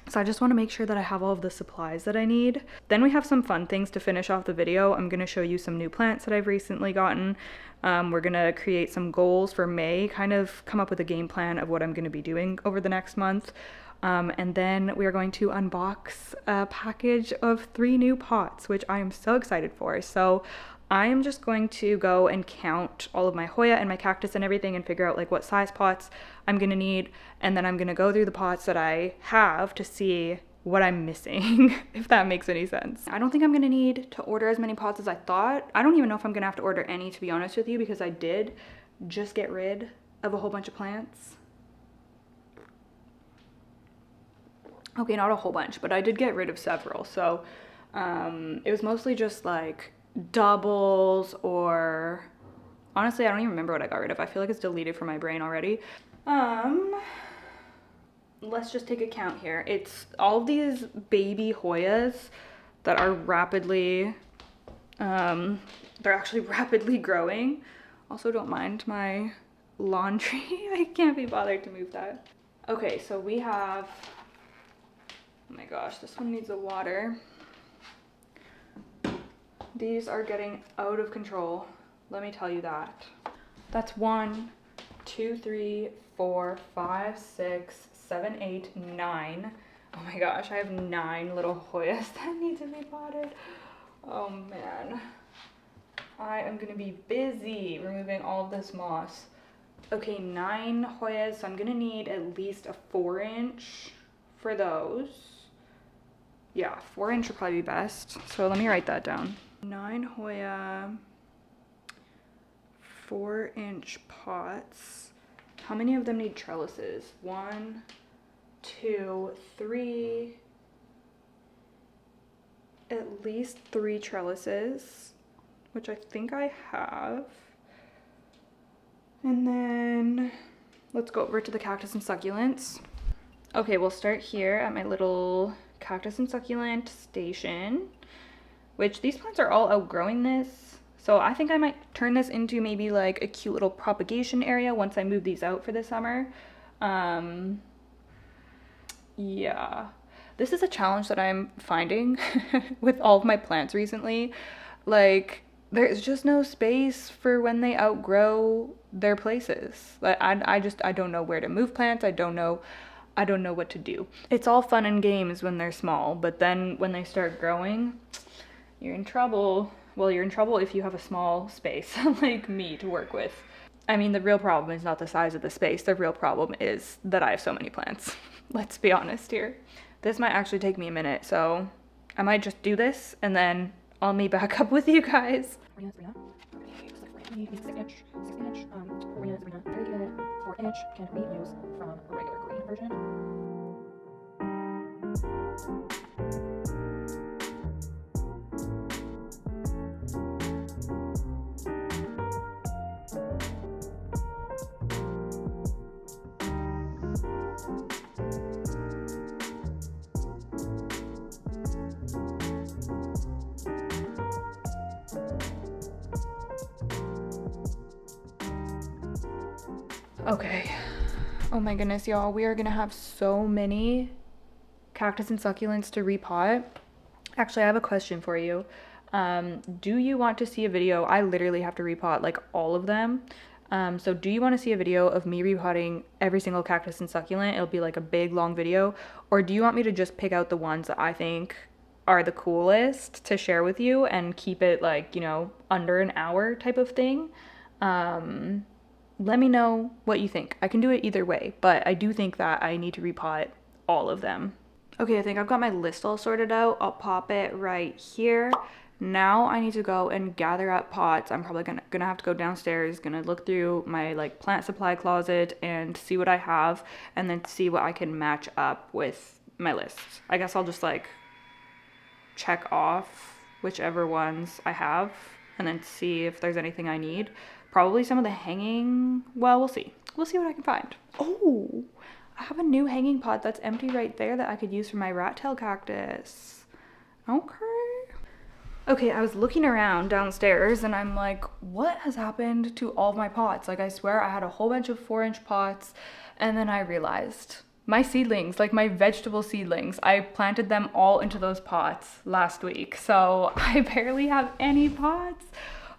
So I just want to make sure that I have all of the supplies that I need. Then we have some fun things to finish off the video. I'm going to show you some new plants that I've recently gotten. We're going to create some goals for May, kind of come up with a game plan of what I'm going to be doing over the next month. And then we are going to unbox a package of 3 new pots, which I am so excited for. So I am just going to go and count all of my Hoya and my cactus and everything and figure out like what size pots I'm gonna need. And then I'm gonna go through the pots that I have to see what I'm missing, if that makes any sense. I don't think I'm gonna need to order as many pots as I thought. I don't even know if I'm gonna have to order any, to be honest with you, because I did just get rid of a whole bunch of plants. Okay, not a whole bunch, but I did get rid of several. So it was mostly just like doubles, or honestly, I don't even remember what I got rid of. I feel like it's deleted from my brain already. Let's just take a count here. It's all of these baby Hoyas that are rapidly, they're actually rapidly growing. Also, don't mind my laundry. I can't be bothered to move that. Okay, so we have, oh my gosh, this one needs a water. These are getting out of control, let me tell you that. That's 1, 2, 3, 4, 5, 6, 7, 8, 9. Oh my gosh, I have 9 little Hoyas that need to be potted. Oh man. I am gonna be busy removing all of this moss. Okay, 9 Hoyas, so I'm gonna need at least a 4-inch for those. Yeah, 4-inch would probably be best. So let me write that down. 9 Hoya, 4-inch pots. How many of them need trellises? 1, 2, 3, at least 3 trellises, which I think I have. And then let's go over to the cactus and succulents. Okay, we'll start here at my little cactus and succulent station, which these plants are all outgrowing this. So I think I might turn this into maybe like a cute little propagation area once I move these out for the summer. Yeah, this is a challenge that I'm finding with all of my plants recently. Like, there's just no space for when they outgrow their places. Like, I don't know where to move plants. I don't know what to do. It's all fun and games when they're small, but then when they start growing, you're in trouble. Well, you're in trouble if you have a small space like me to work with. I mean, the real problem is not the size of the space. The real problem is that I have so many plants. Let's be honest here. This might actually take me a minute, so I might just do this and then I'll meet back up with you guys. 6-inch, 6-inch, very good. 4-inch can we use from a regular green version? Okay. Oh my goodness, y'all. We are gonna have so many cactus and succulents to repot. Actually, I have a question for you. Do you want to see a video? I literally have to repot like all of them. So do you want to see a video of me repotting every single cactus and succulent? It'll be like a big long video. Or do you want me to just pick out the ones that I think are the coolest to share with you and keep it like, you know, under an hour type of thing? Let me know what you think. I can do it either way, but I do think that I need to repot all of them. Okay, I think I've got my list all sorted out. I'll pop it right here. Now I need to go and gather up pots. I'm probably gonna have to go downstairs, gonna look through my like plant supply closet and see what I have and then see what I can match up with my list. I guess I'll just like check off whichever ones I have and then see if there's anything I need. Probably some of the hanging, well, we'll see. We'll see what I can find. Oh, I have a new hanging pot that's empty right there that I could use for my rat tail cactus. Okay. Okay, I was looking around downstairs and I'm like, what has happened to all of my pots? Like, I swear I had a whole bunch of 4-inch pots and then I realized my seedlings, like my vegetable seedlings, I planted them all into those pots last week. So I barely have any pots.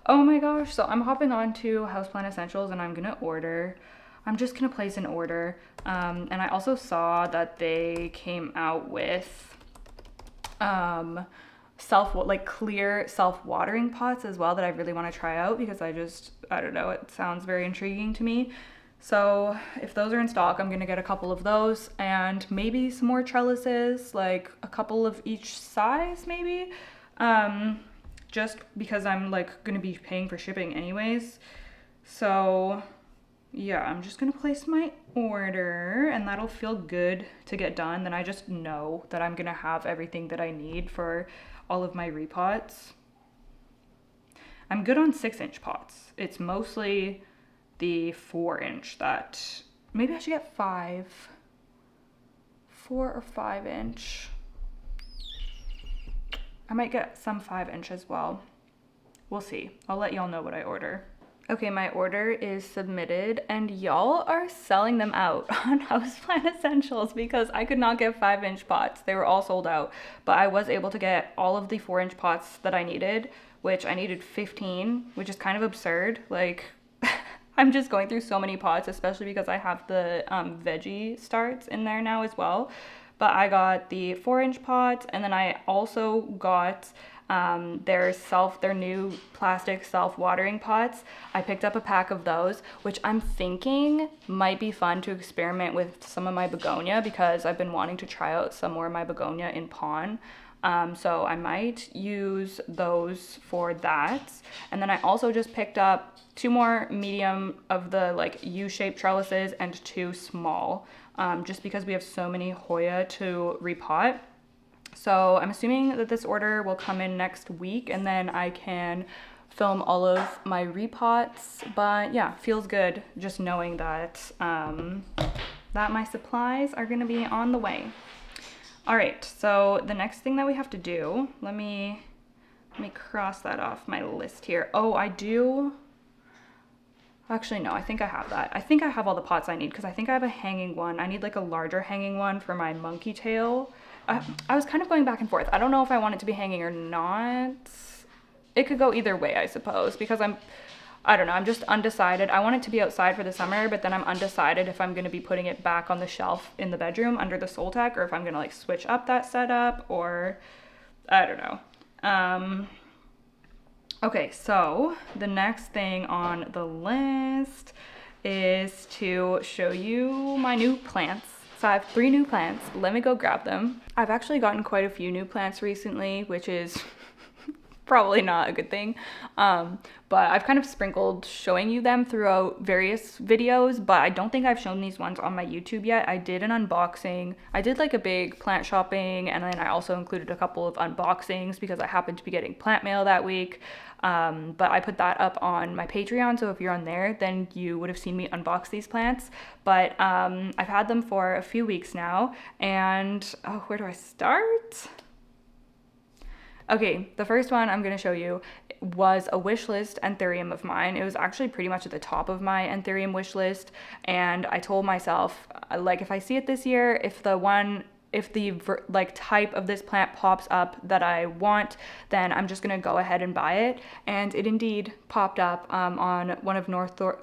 Oh my gosh, so I'm hopping on to Houseplant Essentials and I'm gonna order. I'm just gonna place an order. And I also saw that they came out with clear self-watering pots as well that I really want to try out because I don't know, it sounds very intriguing to me. So if those are in stock, I'm gonna get a couple of those and maybe some more trellises, like a couple of each size maybe. Just because I'm like gonna be paying for shipping anyways. So yeah, I'm just gonna place my order and that'll feel good to get done. Then I just know that I'm gonna have everything that I need for all of my repots. I'm good on 6-inch pots. It's mostly the 4-inch that maybe I should get 4 or 5-inch. I might get some 5-inch as well. We'll see. I'll let y'all know what I order. Okay, my order is submitted and y'all are selling them out on Houseplant Essentials because I could not get 5-inch pots. They were all sold out, but I was able to get all of the 4-inch pots that I needed, which I needed 15, which is kind of absurd. Like, I'm just going through so many pots, especially because I have the veggie starts in there now as well. But I got the 4-inch pots, and then I also got their new plastic self-watering pots. I picked up a pack of those, which I'm thinking might be fun to experiment with some of my begonia, because I've been wanting to try out some more of my begonia in pon. So I might use those for that. And then I also just picked up 2 more medium of the like U-shaped trellises and 2 small, just because we have so many Hoya to repot. So I'm assuming that this order will come in next week, and then I can film all of my repots. But yeah, feels good just knowing that that my supplies are gonna be on the way. All right, so the next thing that we have to do, let me cross that off my list here. Oh, I do. Actually, no, I think I have that. I think I have all the pots I need, because I think I have a hanging one. I need like a larger hanging one for my monkey tail. I was kind of going back and forth. I don't know if I want it to be hanging or not. It could go either way, I suppose, because I don't know, I'm just undecided. I want it to be outside for the summer, but then I'm undecided if I'm going to be putting it back on the shelf in the bedroom under the Soltec, or if I'm going to like switch up that setup, or I don't know. Okay, so the next thing on the list is to show you my new plants. So I have 3 new plants. Let me go grab them. I've actually gotten quite a few new plants recently, which is probably not a good thing. But I've kind of sprinkled showing you them throughout various videos, but I don't think I've shown these ones on my YouTube yet. I did an unboxing. I did like a big plant shopping, and then I also included a couple of unboxings because I happened to be getting plant mail that week. But I put that up on my Patreon, so if you're on there, then you would have seen me unbox these plants. But I've had them for a few weeks now, and oh, where do I start? Okay, the first one I'm going to show you was a wish list anthurium of mine. It was actually pretty much at the top of my anthurium wish list, and I told myself, like, if I see it this year, if the like type of this plant pops up that I want, then I'm just gonna go ahead and buy it. And it indeed popped up on one of North Shore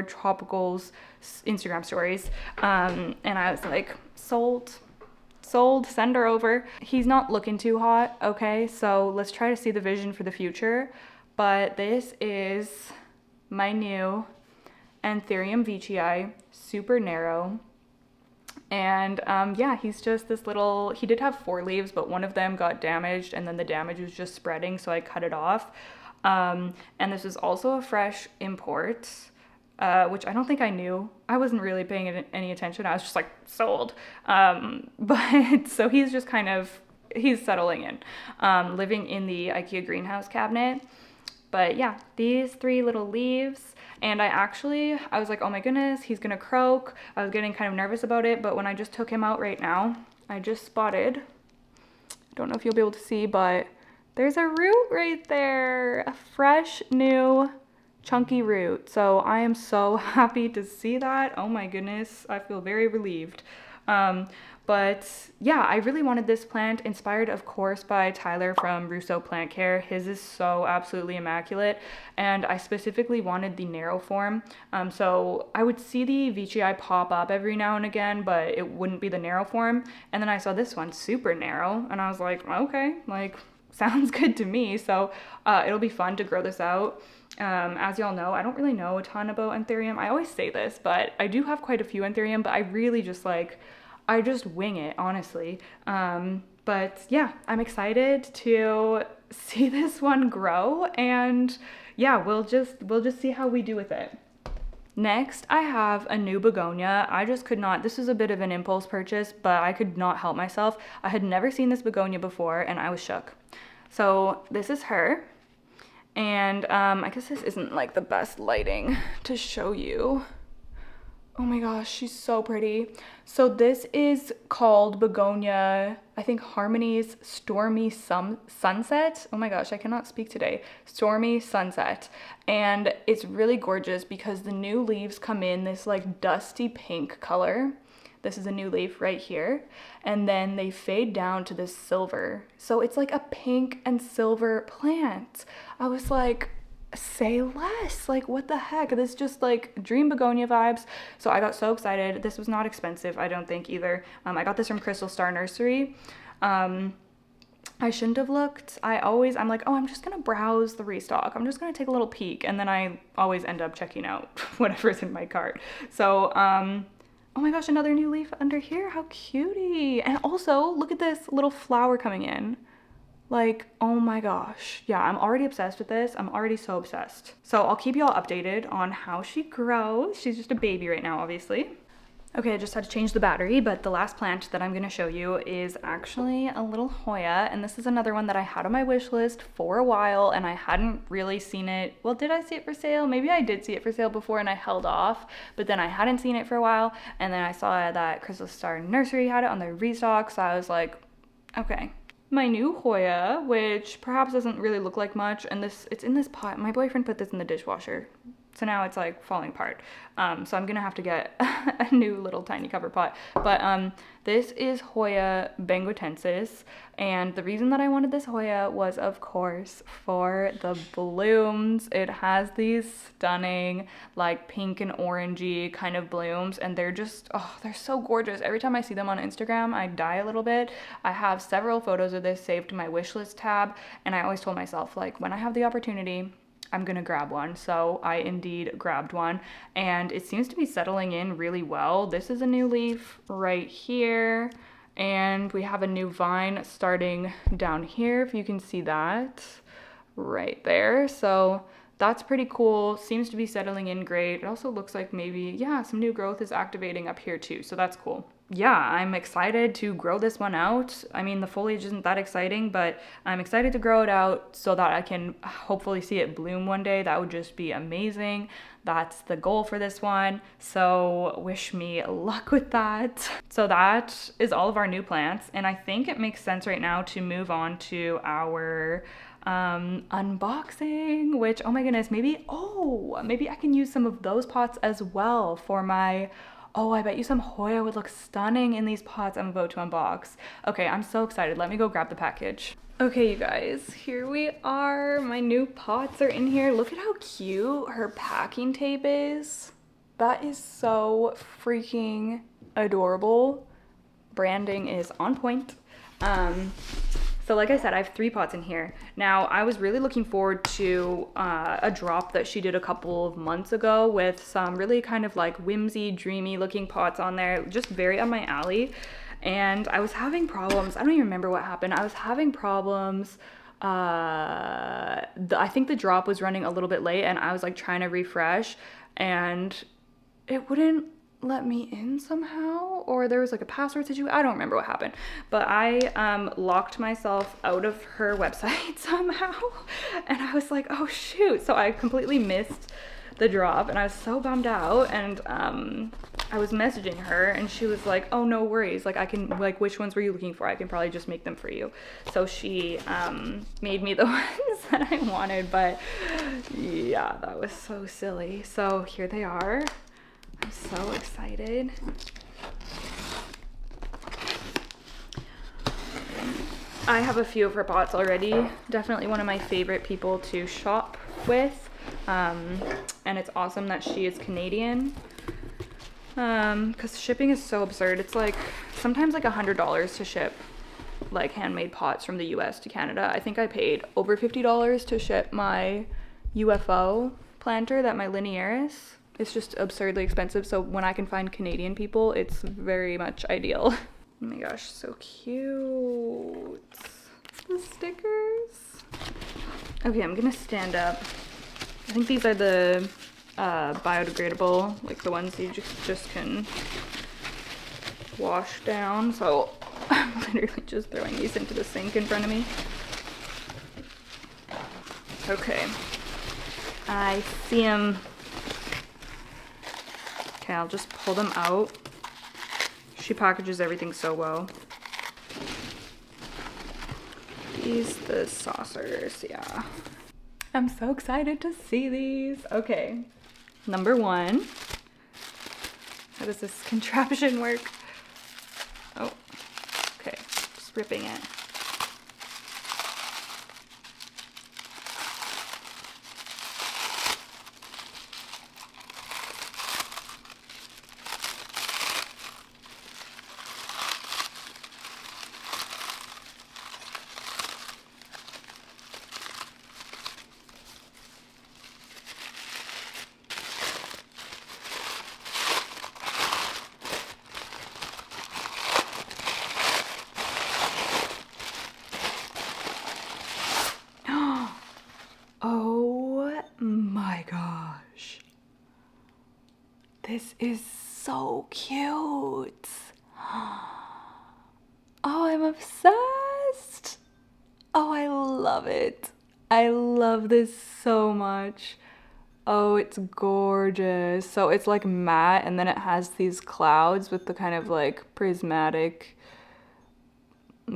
Tropical's Instagram stories, and I was like, sold, send her over. He's not looking too hot, okay, so let's try to see the vision for the future. But this is my new Anthurium veitchii, super narrow. And yeah, he's just this little, he did have 4 leaves, but one of them got damaged, and then the damage was just spreading, so I cut it off. And this is also a fresh import, which I don't think I knew. I wasn't really paying any attention. I was just like, sold. But so he's just kind of, he's settling in, living in the IKEA greenhouse cabinet. But yeah, these 3 little leaves, and I was like, oh my goodness, he's gonna croak. I was getting kind of nervous about it, but when I just took him out right now, I just spotted, I don't know if you'll be able to see, but there's a root right there, a fresh, new, chunky root. So I am so happy to see that. Oh my goodness, I feel very relieved. But yeah, I really wanted this plant, inspired of course by Tyler from Russo Plant Care. His is so absolutely immaculate, and I specifically wanted the narrow form. So I would see the veitchii pop up every now and again, but it wouldn't be the narrow form. And then I saw this one super narrow, and I was like, okay, like sounds good to me. So it'll be fun to grow this out. As y'all know, I don't really know a ton about anthurium. I always say this, but I do have quite a few anthurium, but I really just like, I just wing it, honestly. But yeah, I'm excited to see this one grow, and yeah, we'll just see how we do with it. Next, I have a new begonia. I just could not, this was a bit of an impulse purchase, but I could not help myself. I had never seen this begonia before, and I was shook. So this is her, and I guess this isn't like the best lighting to show you. Oh my gosh, she's so pretty. So this is called Begonia, I think Harmony's Stormy Sunset. Oh my gosh, I cannot speak today. Stormy Sunset. And it's really gorgeous because the new leaves come in this like dusty pink color. This is a new leaf right here. And then they fade down to this silver. So it's like a pink and silver plant. I was like, say less. Like, what the heck? This is just like dream begonia vibes. So I got so excited. This was not expensive, I don't think either. I got this from Crystal Star Nursery. I shouldn't have looked. I'm like, oh, I'm just gonna browse the restock. I'm just gonna take a little peek. And then I always end up checking out whatever's in my cart. So, oh my gosh, another new leaf under here. How cutie. And also, look at this little flower coming in. Like, oh my gosh. Yeah, I'm already obsessed with this. I'm already so obsessed. So I'll keep you all updated on how she grows. She's just a baby right now, obviously. Okay, I just had to change the battery, but the last plant that I'm gonna show you is actually a little Hoya, and this is another one that I had on my wish list for a while, and I hadn't really seen it. Well, did I see it for sale? Maybe I did see it for sale before and I held off, but then I hadn't seen it for a while, and then I saw that Crystal Star Nursery had it on their restock, so I was like, okay. My new Hoya, which perhaps doesn't really look like much, and it's in this pot. My boyfriend put this in the dishwasher. So now it's like falling apart. So I'm gonna have to get a new little tiny cover pot. But this is Hoya benguitensis. And the reason that I wanted this Hoya was, of course, for the blooms. It has these stunning, like pink and orangey kind of blooms. And they're just, oh, they're so gorgeous. Every time I see them on Instagram, I die a little bit. I have several photos of this saved to my wish list tab. And I always told myself, like, when I have the opportunity, I'm gonna grab one. So I indeed grabbed one, and it seems to be settling in really well. This is a new leaf right here, and we have a new vine starting down here, if you can see that right there. So that's pretty cool. Seems to be settling in great. It also looks like maybe, yeah, some new growth is activating up here too, so that's cool. Yeah, I'm excited to grow this one out. I mean, the foliage isn't that exciting, but I'm excited to grow it out so that I can hopefully see it bloom one day. That would just be amazing. That's the goal for this one. So wish me luck with that. So that is all of our new plants. And I think it makes sense right now to move on to our unboxing, which, oh my goodness, maybe I can use some of those pots as well for my, oh, I bet you some Hoya would look stunning in these pots I'm about to unbox. Okay, I'm so excited. Let me go grab the package. Okay, you guys, here we are. My new pots are in here. Look at how cute her packing tape is. That is so freaking adorable. Branding is on point. So like I said, I have 3 pots in here. Now, I was really looking forward to a drop that she did a couple of months ago with some really kind of like whimsy, dreamy looking pots on there, just very up my alley. And I was having problems. I don't even remember what happened. I was having problems. I think the drop was running a little bit late, and I was like trying to refresh, and it wouldn't let me in somehow, or there was like a password situation. I don't remember what happened, but I locked myself out of her website somehow, and I was like, oh shoot. So I completely missed the drop, and I was so bummed out, and I was messaging her, and she was like, oh, no worries, like I can, like, which ones were you looking for? I can probably just make them for you. So she made me the ones that I wanted, but yeah, that was so silly. So here they are. I'm so excited. I have a few of her pots already. Definitely one of my favorite people to shop with. And it's awesome that she is Canadian. Because shipping is so absurd. It's like sometimes like $100 to ship like handmade pots from the US to Canada. I think I paid over $50 to ship my UFO planter, that my Linearis. It's just absurdly expensive, so when I can find Canadian people, it's very much ideal. Oh my gosh, so cute. The stickers. Okay, I'm gonna stand up. I think these are the biodegradable, like the ones you just can wash down. So I'm literally just throwing these into the sink in front of me. Okay, I see them. Okay, I'll just pull them out. She packages everything so well. These, the saucers, yeah. I'm so excited to see these. Okay, number 1. How does this contraption work? Oh, okay, just ripping it. Okay, This is so cute. Oh, I'm obsessed. Oh, I love it. I love this so much. Oh, it's gorgeous. So it's like matte and then it has these clouds with the kind of like prismatic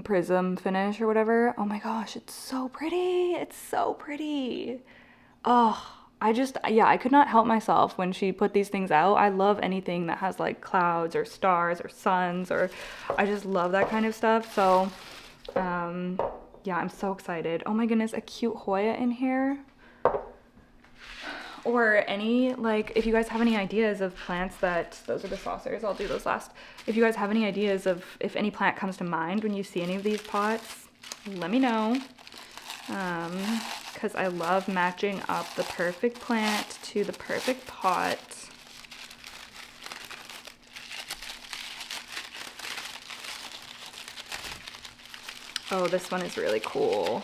prism finish or whatever. Oh my gosh, it's so pretty. It's so pretty. Oh, yeah, I could not help myself when she put these things out. I love anything that has like clouds or stars or suns, or I just love that kind of stuff. So, yeah, I'm so excited. Oh my goodness, a cute Hoya in here. Or any, like, if you guys have any ideas of plants those are the saucers, I'll do those last. If you guys have any ideas of if any plant comes to mind when you see any of these pots, let me know. Because I love matching up the perfect plant to the perfect pot. Oh, this one is really cool.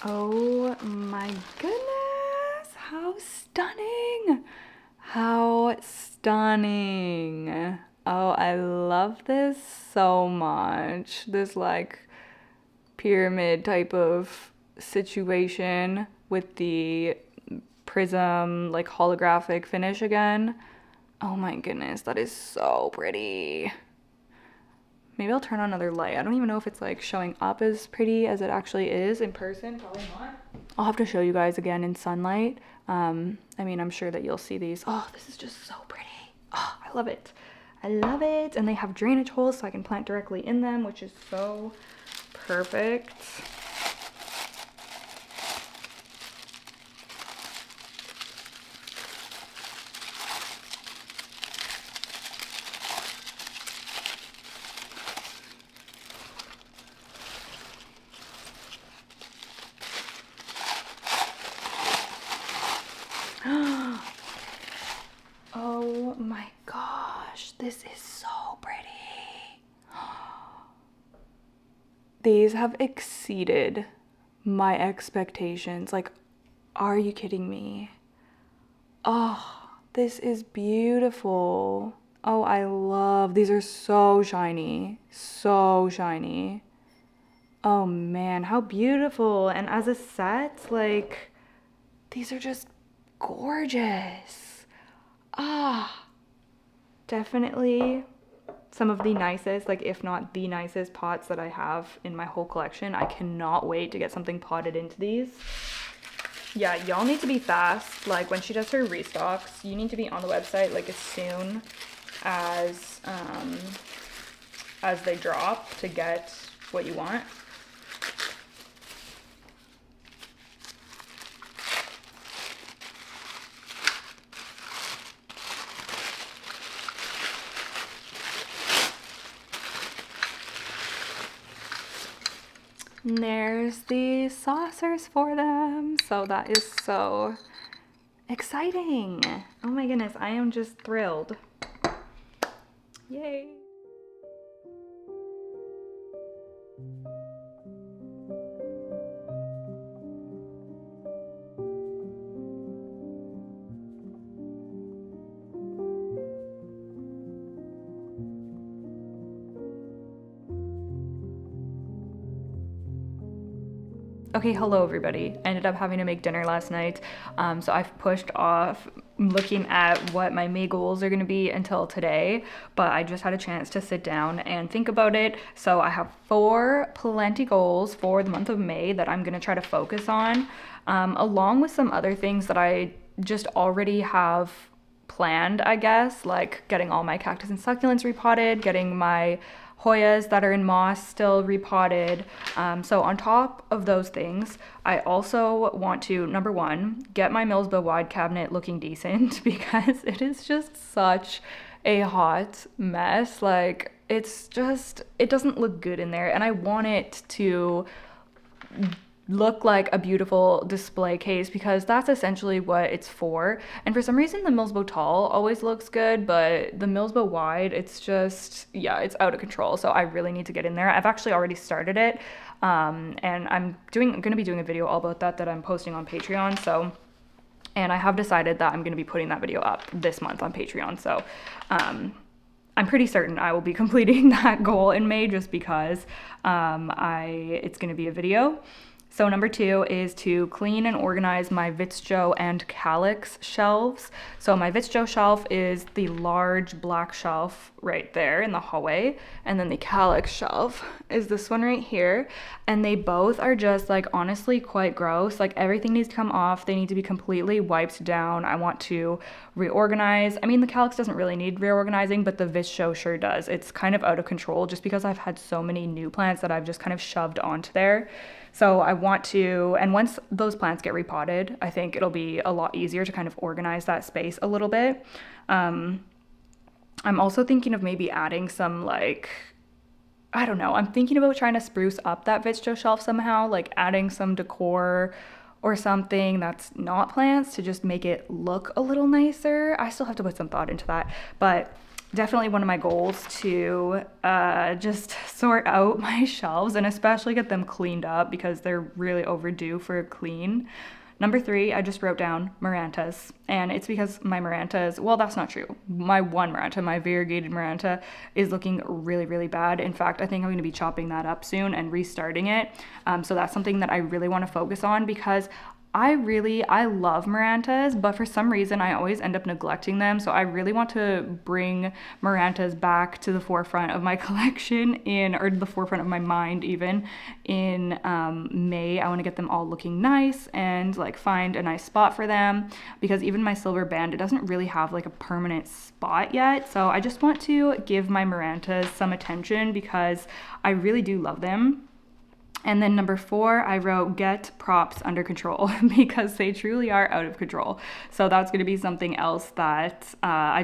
Oh my goodness, how stunning! How stunning. Oh, I love this so much. This like pyramid type of situation with the prism like holographic finish again. Oh my goodness, that is so pretty. Maybe I'll turn on another light. I don't even know if it's like showing up as pretty as it actually is in person. Probably not. I'll have to show you guys again in sunlight. I mean, I'm sure that you'll see these. Oh, this is just so pretty. Oh, I love it. I love it. And they have drainage holes so I can plant directly in them, which is so perfect. Oh my gosh, this is so pretty. These have exceeded my expectations. Like, are you kidding me? Oh, this is beautiful. Oh, I love, these are so shiny, so shiny. Oh man, how beautiful. And as a set, like, these are just gorgeous. Ah, definitely some of the nicest, like if not the nicest pots that I have in my whole collection. I cannot wait to get something potted into these. Yeah, y'all need to be fast. Like when she does her restocks, you need to be on the website like as soon as they drop to get what you want. And there's the saucers for them. So that is so exciting. Oh my goodness, I am just thrilled. Yay. Okay, hello everybody. I ended up having to make dinner last night, so I've pushed off looking at what my May goals are gonna be until today, but I just had a chance to sit down and think about it. So I have 4 plenty goals for the month of May that I'm gonna try to focus on, along with some other things that I just already have planned, I guess, like getting all my cactus and succulents repotted, getting my Hoyas that are in moss still repotted. So on top of those things, I also want to, number 1, get my Millsbo wide cabinet looking decent because it is just such a hot mess. Like it doesn't look good in there, and I want it to look like a beautiful display case, because that's essentially what it's for. And for some reason the Millsbow tall always looks good, but the Millsbow wide, it's just, yeah, it's out of control. So I really need to get in there. I've actually already started it, and I'm gonna be doing a video all about that I'm posting on Patreon. So, and I have decided that I'm gonna be putting that video up this month on Patreon. So I'm pretty certain I will be completing that goal in May, just because it's gonna be a video. So number 2 is to clean and organize my Vitjo and Calyx shelves. So my Vitjo shelf is the large black shelf right there in the hallway, and then the Calyx shelf is this one right here. And they both are just like honestly quite gross. Like everything needs to come off. They need to be completely wiped down. I want to reorganize. I mean, the Calyx doesn't really need reorganizing, but the Vitjo sure does. It's kind of out of control just because I've had so many new plants that I've just kind of shoved onto there. So I want to, and once those plants get repotted, I think it'll be a lot easier to kind of organize that space a little bit. I'm also thinking of maybe adding some, like, I don't know, I'm thinking about trying to spruce up that Vitjo shelf somehow, like adding some decor or something that's not plants to just make it look a little nicer. I still have to put some thought into that, but definitely one of my goals to just sort out my shelves and especially get them cleaned up because they're really overdue for a clean. Number 3, I just wrote down Marantas, and it's because my Marantas, well, that's not true. My one Maranta, my variegated Maranta, is looking really, really bad. In fact, I think I'm going to be chopping that up soon and restarting it. So that's something that I really want to focus on, because I love Marantas, but for some reason I always end up neglecting them. So I really want to bring Marantas back to the forefront of my collection or the forefront of my mind even in May. I want to get them all looking nice and like find a nice spot for them, because even my silver band, it doesn't really have like a permanent spot yet. So I just want to give my Marantas some attention because I really do love them. And then number 4, I wrote get props under control because they truly are out of control. So that's going to be something else that I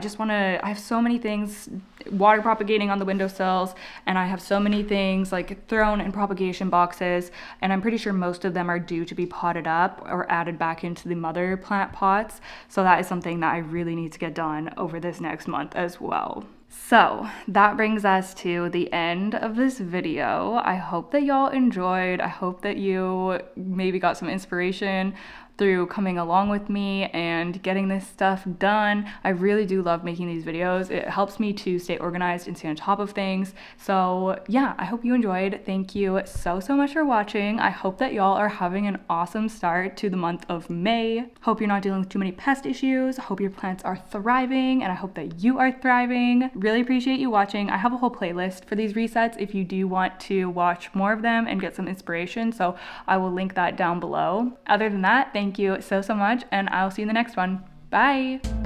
have so many things water propagating on the windowsills, and I have so many things like thrown in propagation boxes, and I'm pretty sure most of them are due to be potted up or added back into the mother plant pots. So that is something that I really need to get done over this next month as well. So that brings us to the end of this video. I hope that y'all enjoyed. I hope that you maybe got some inspiration through coming along with me and getting this stuff done. I really do love making these videos. It helps me to stay organized and stay on top of things. So yeah, I hope you enjoyed. Thank you so much for watching. I hope that y'all are having an awesome start to the month of May. Hope you're not dealing with too many pest issues. Hope your plants are thriving, and I hope that you are thriving. Really appreciate you watching. I have a whole playlist for these resets if you do want to watch more of them and get some inspiration, so I will link that down below. Other than that, thank you so much, and I'll see you in the next one. Bye!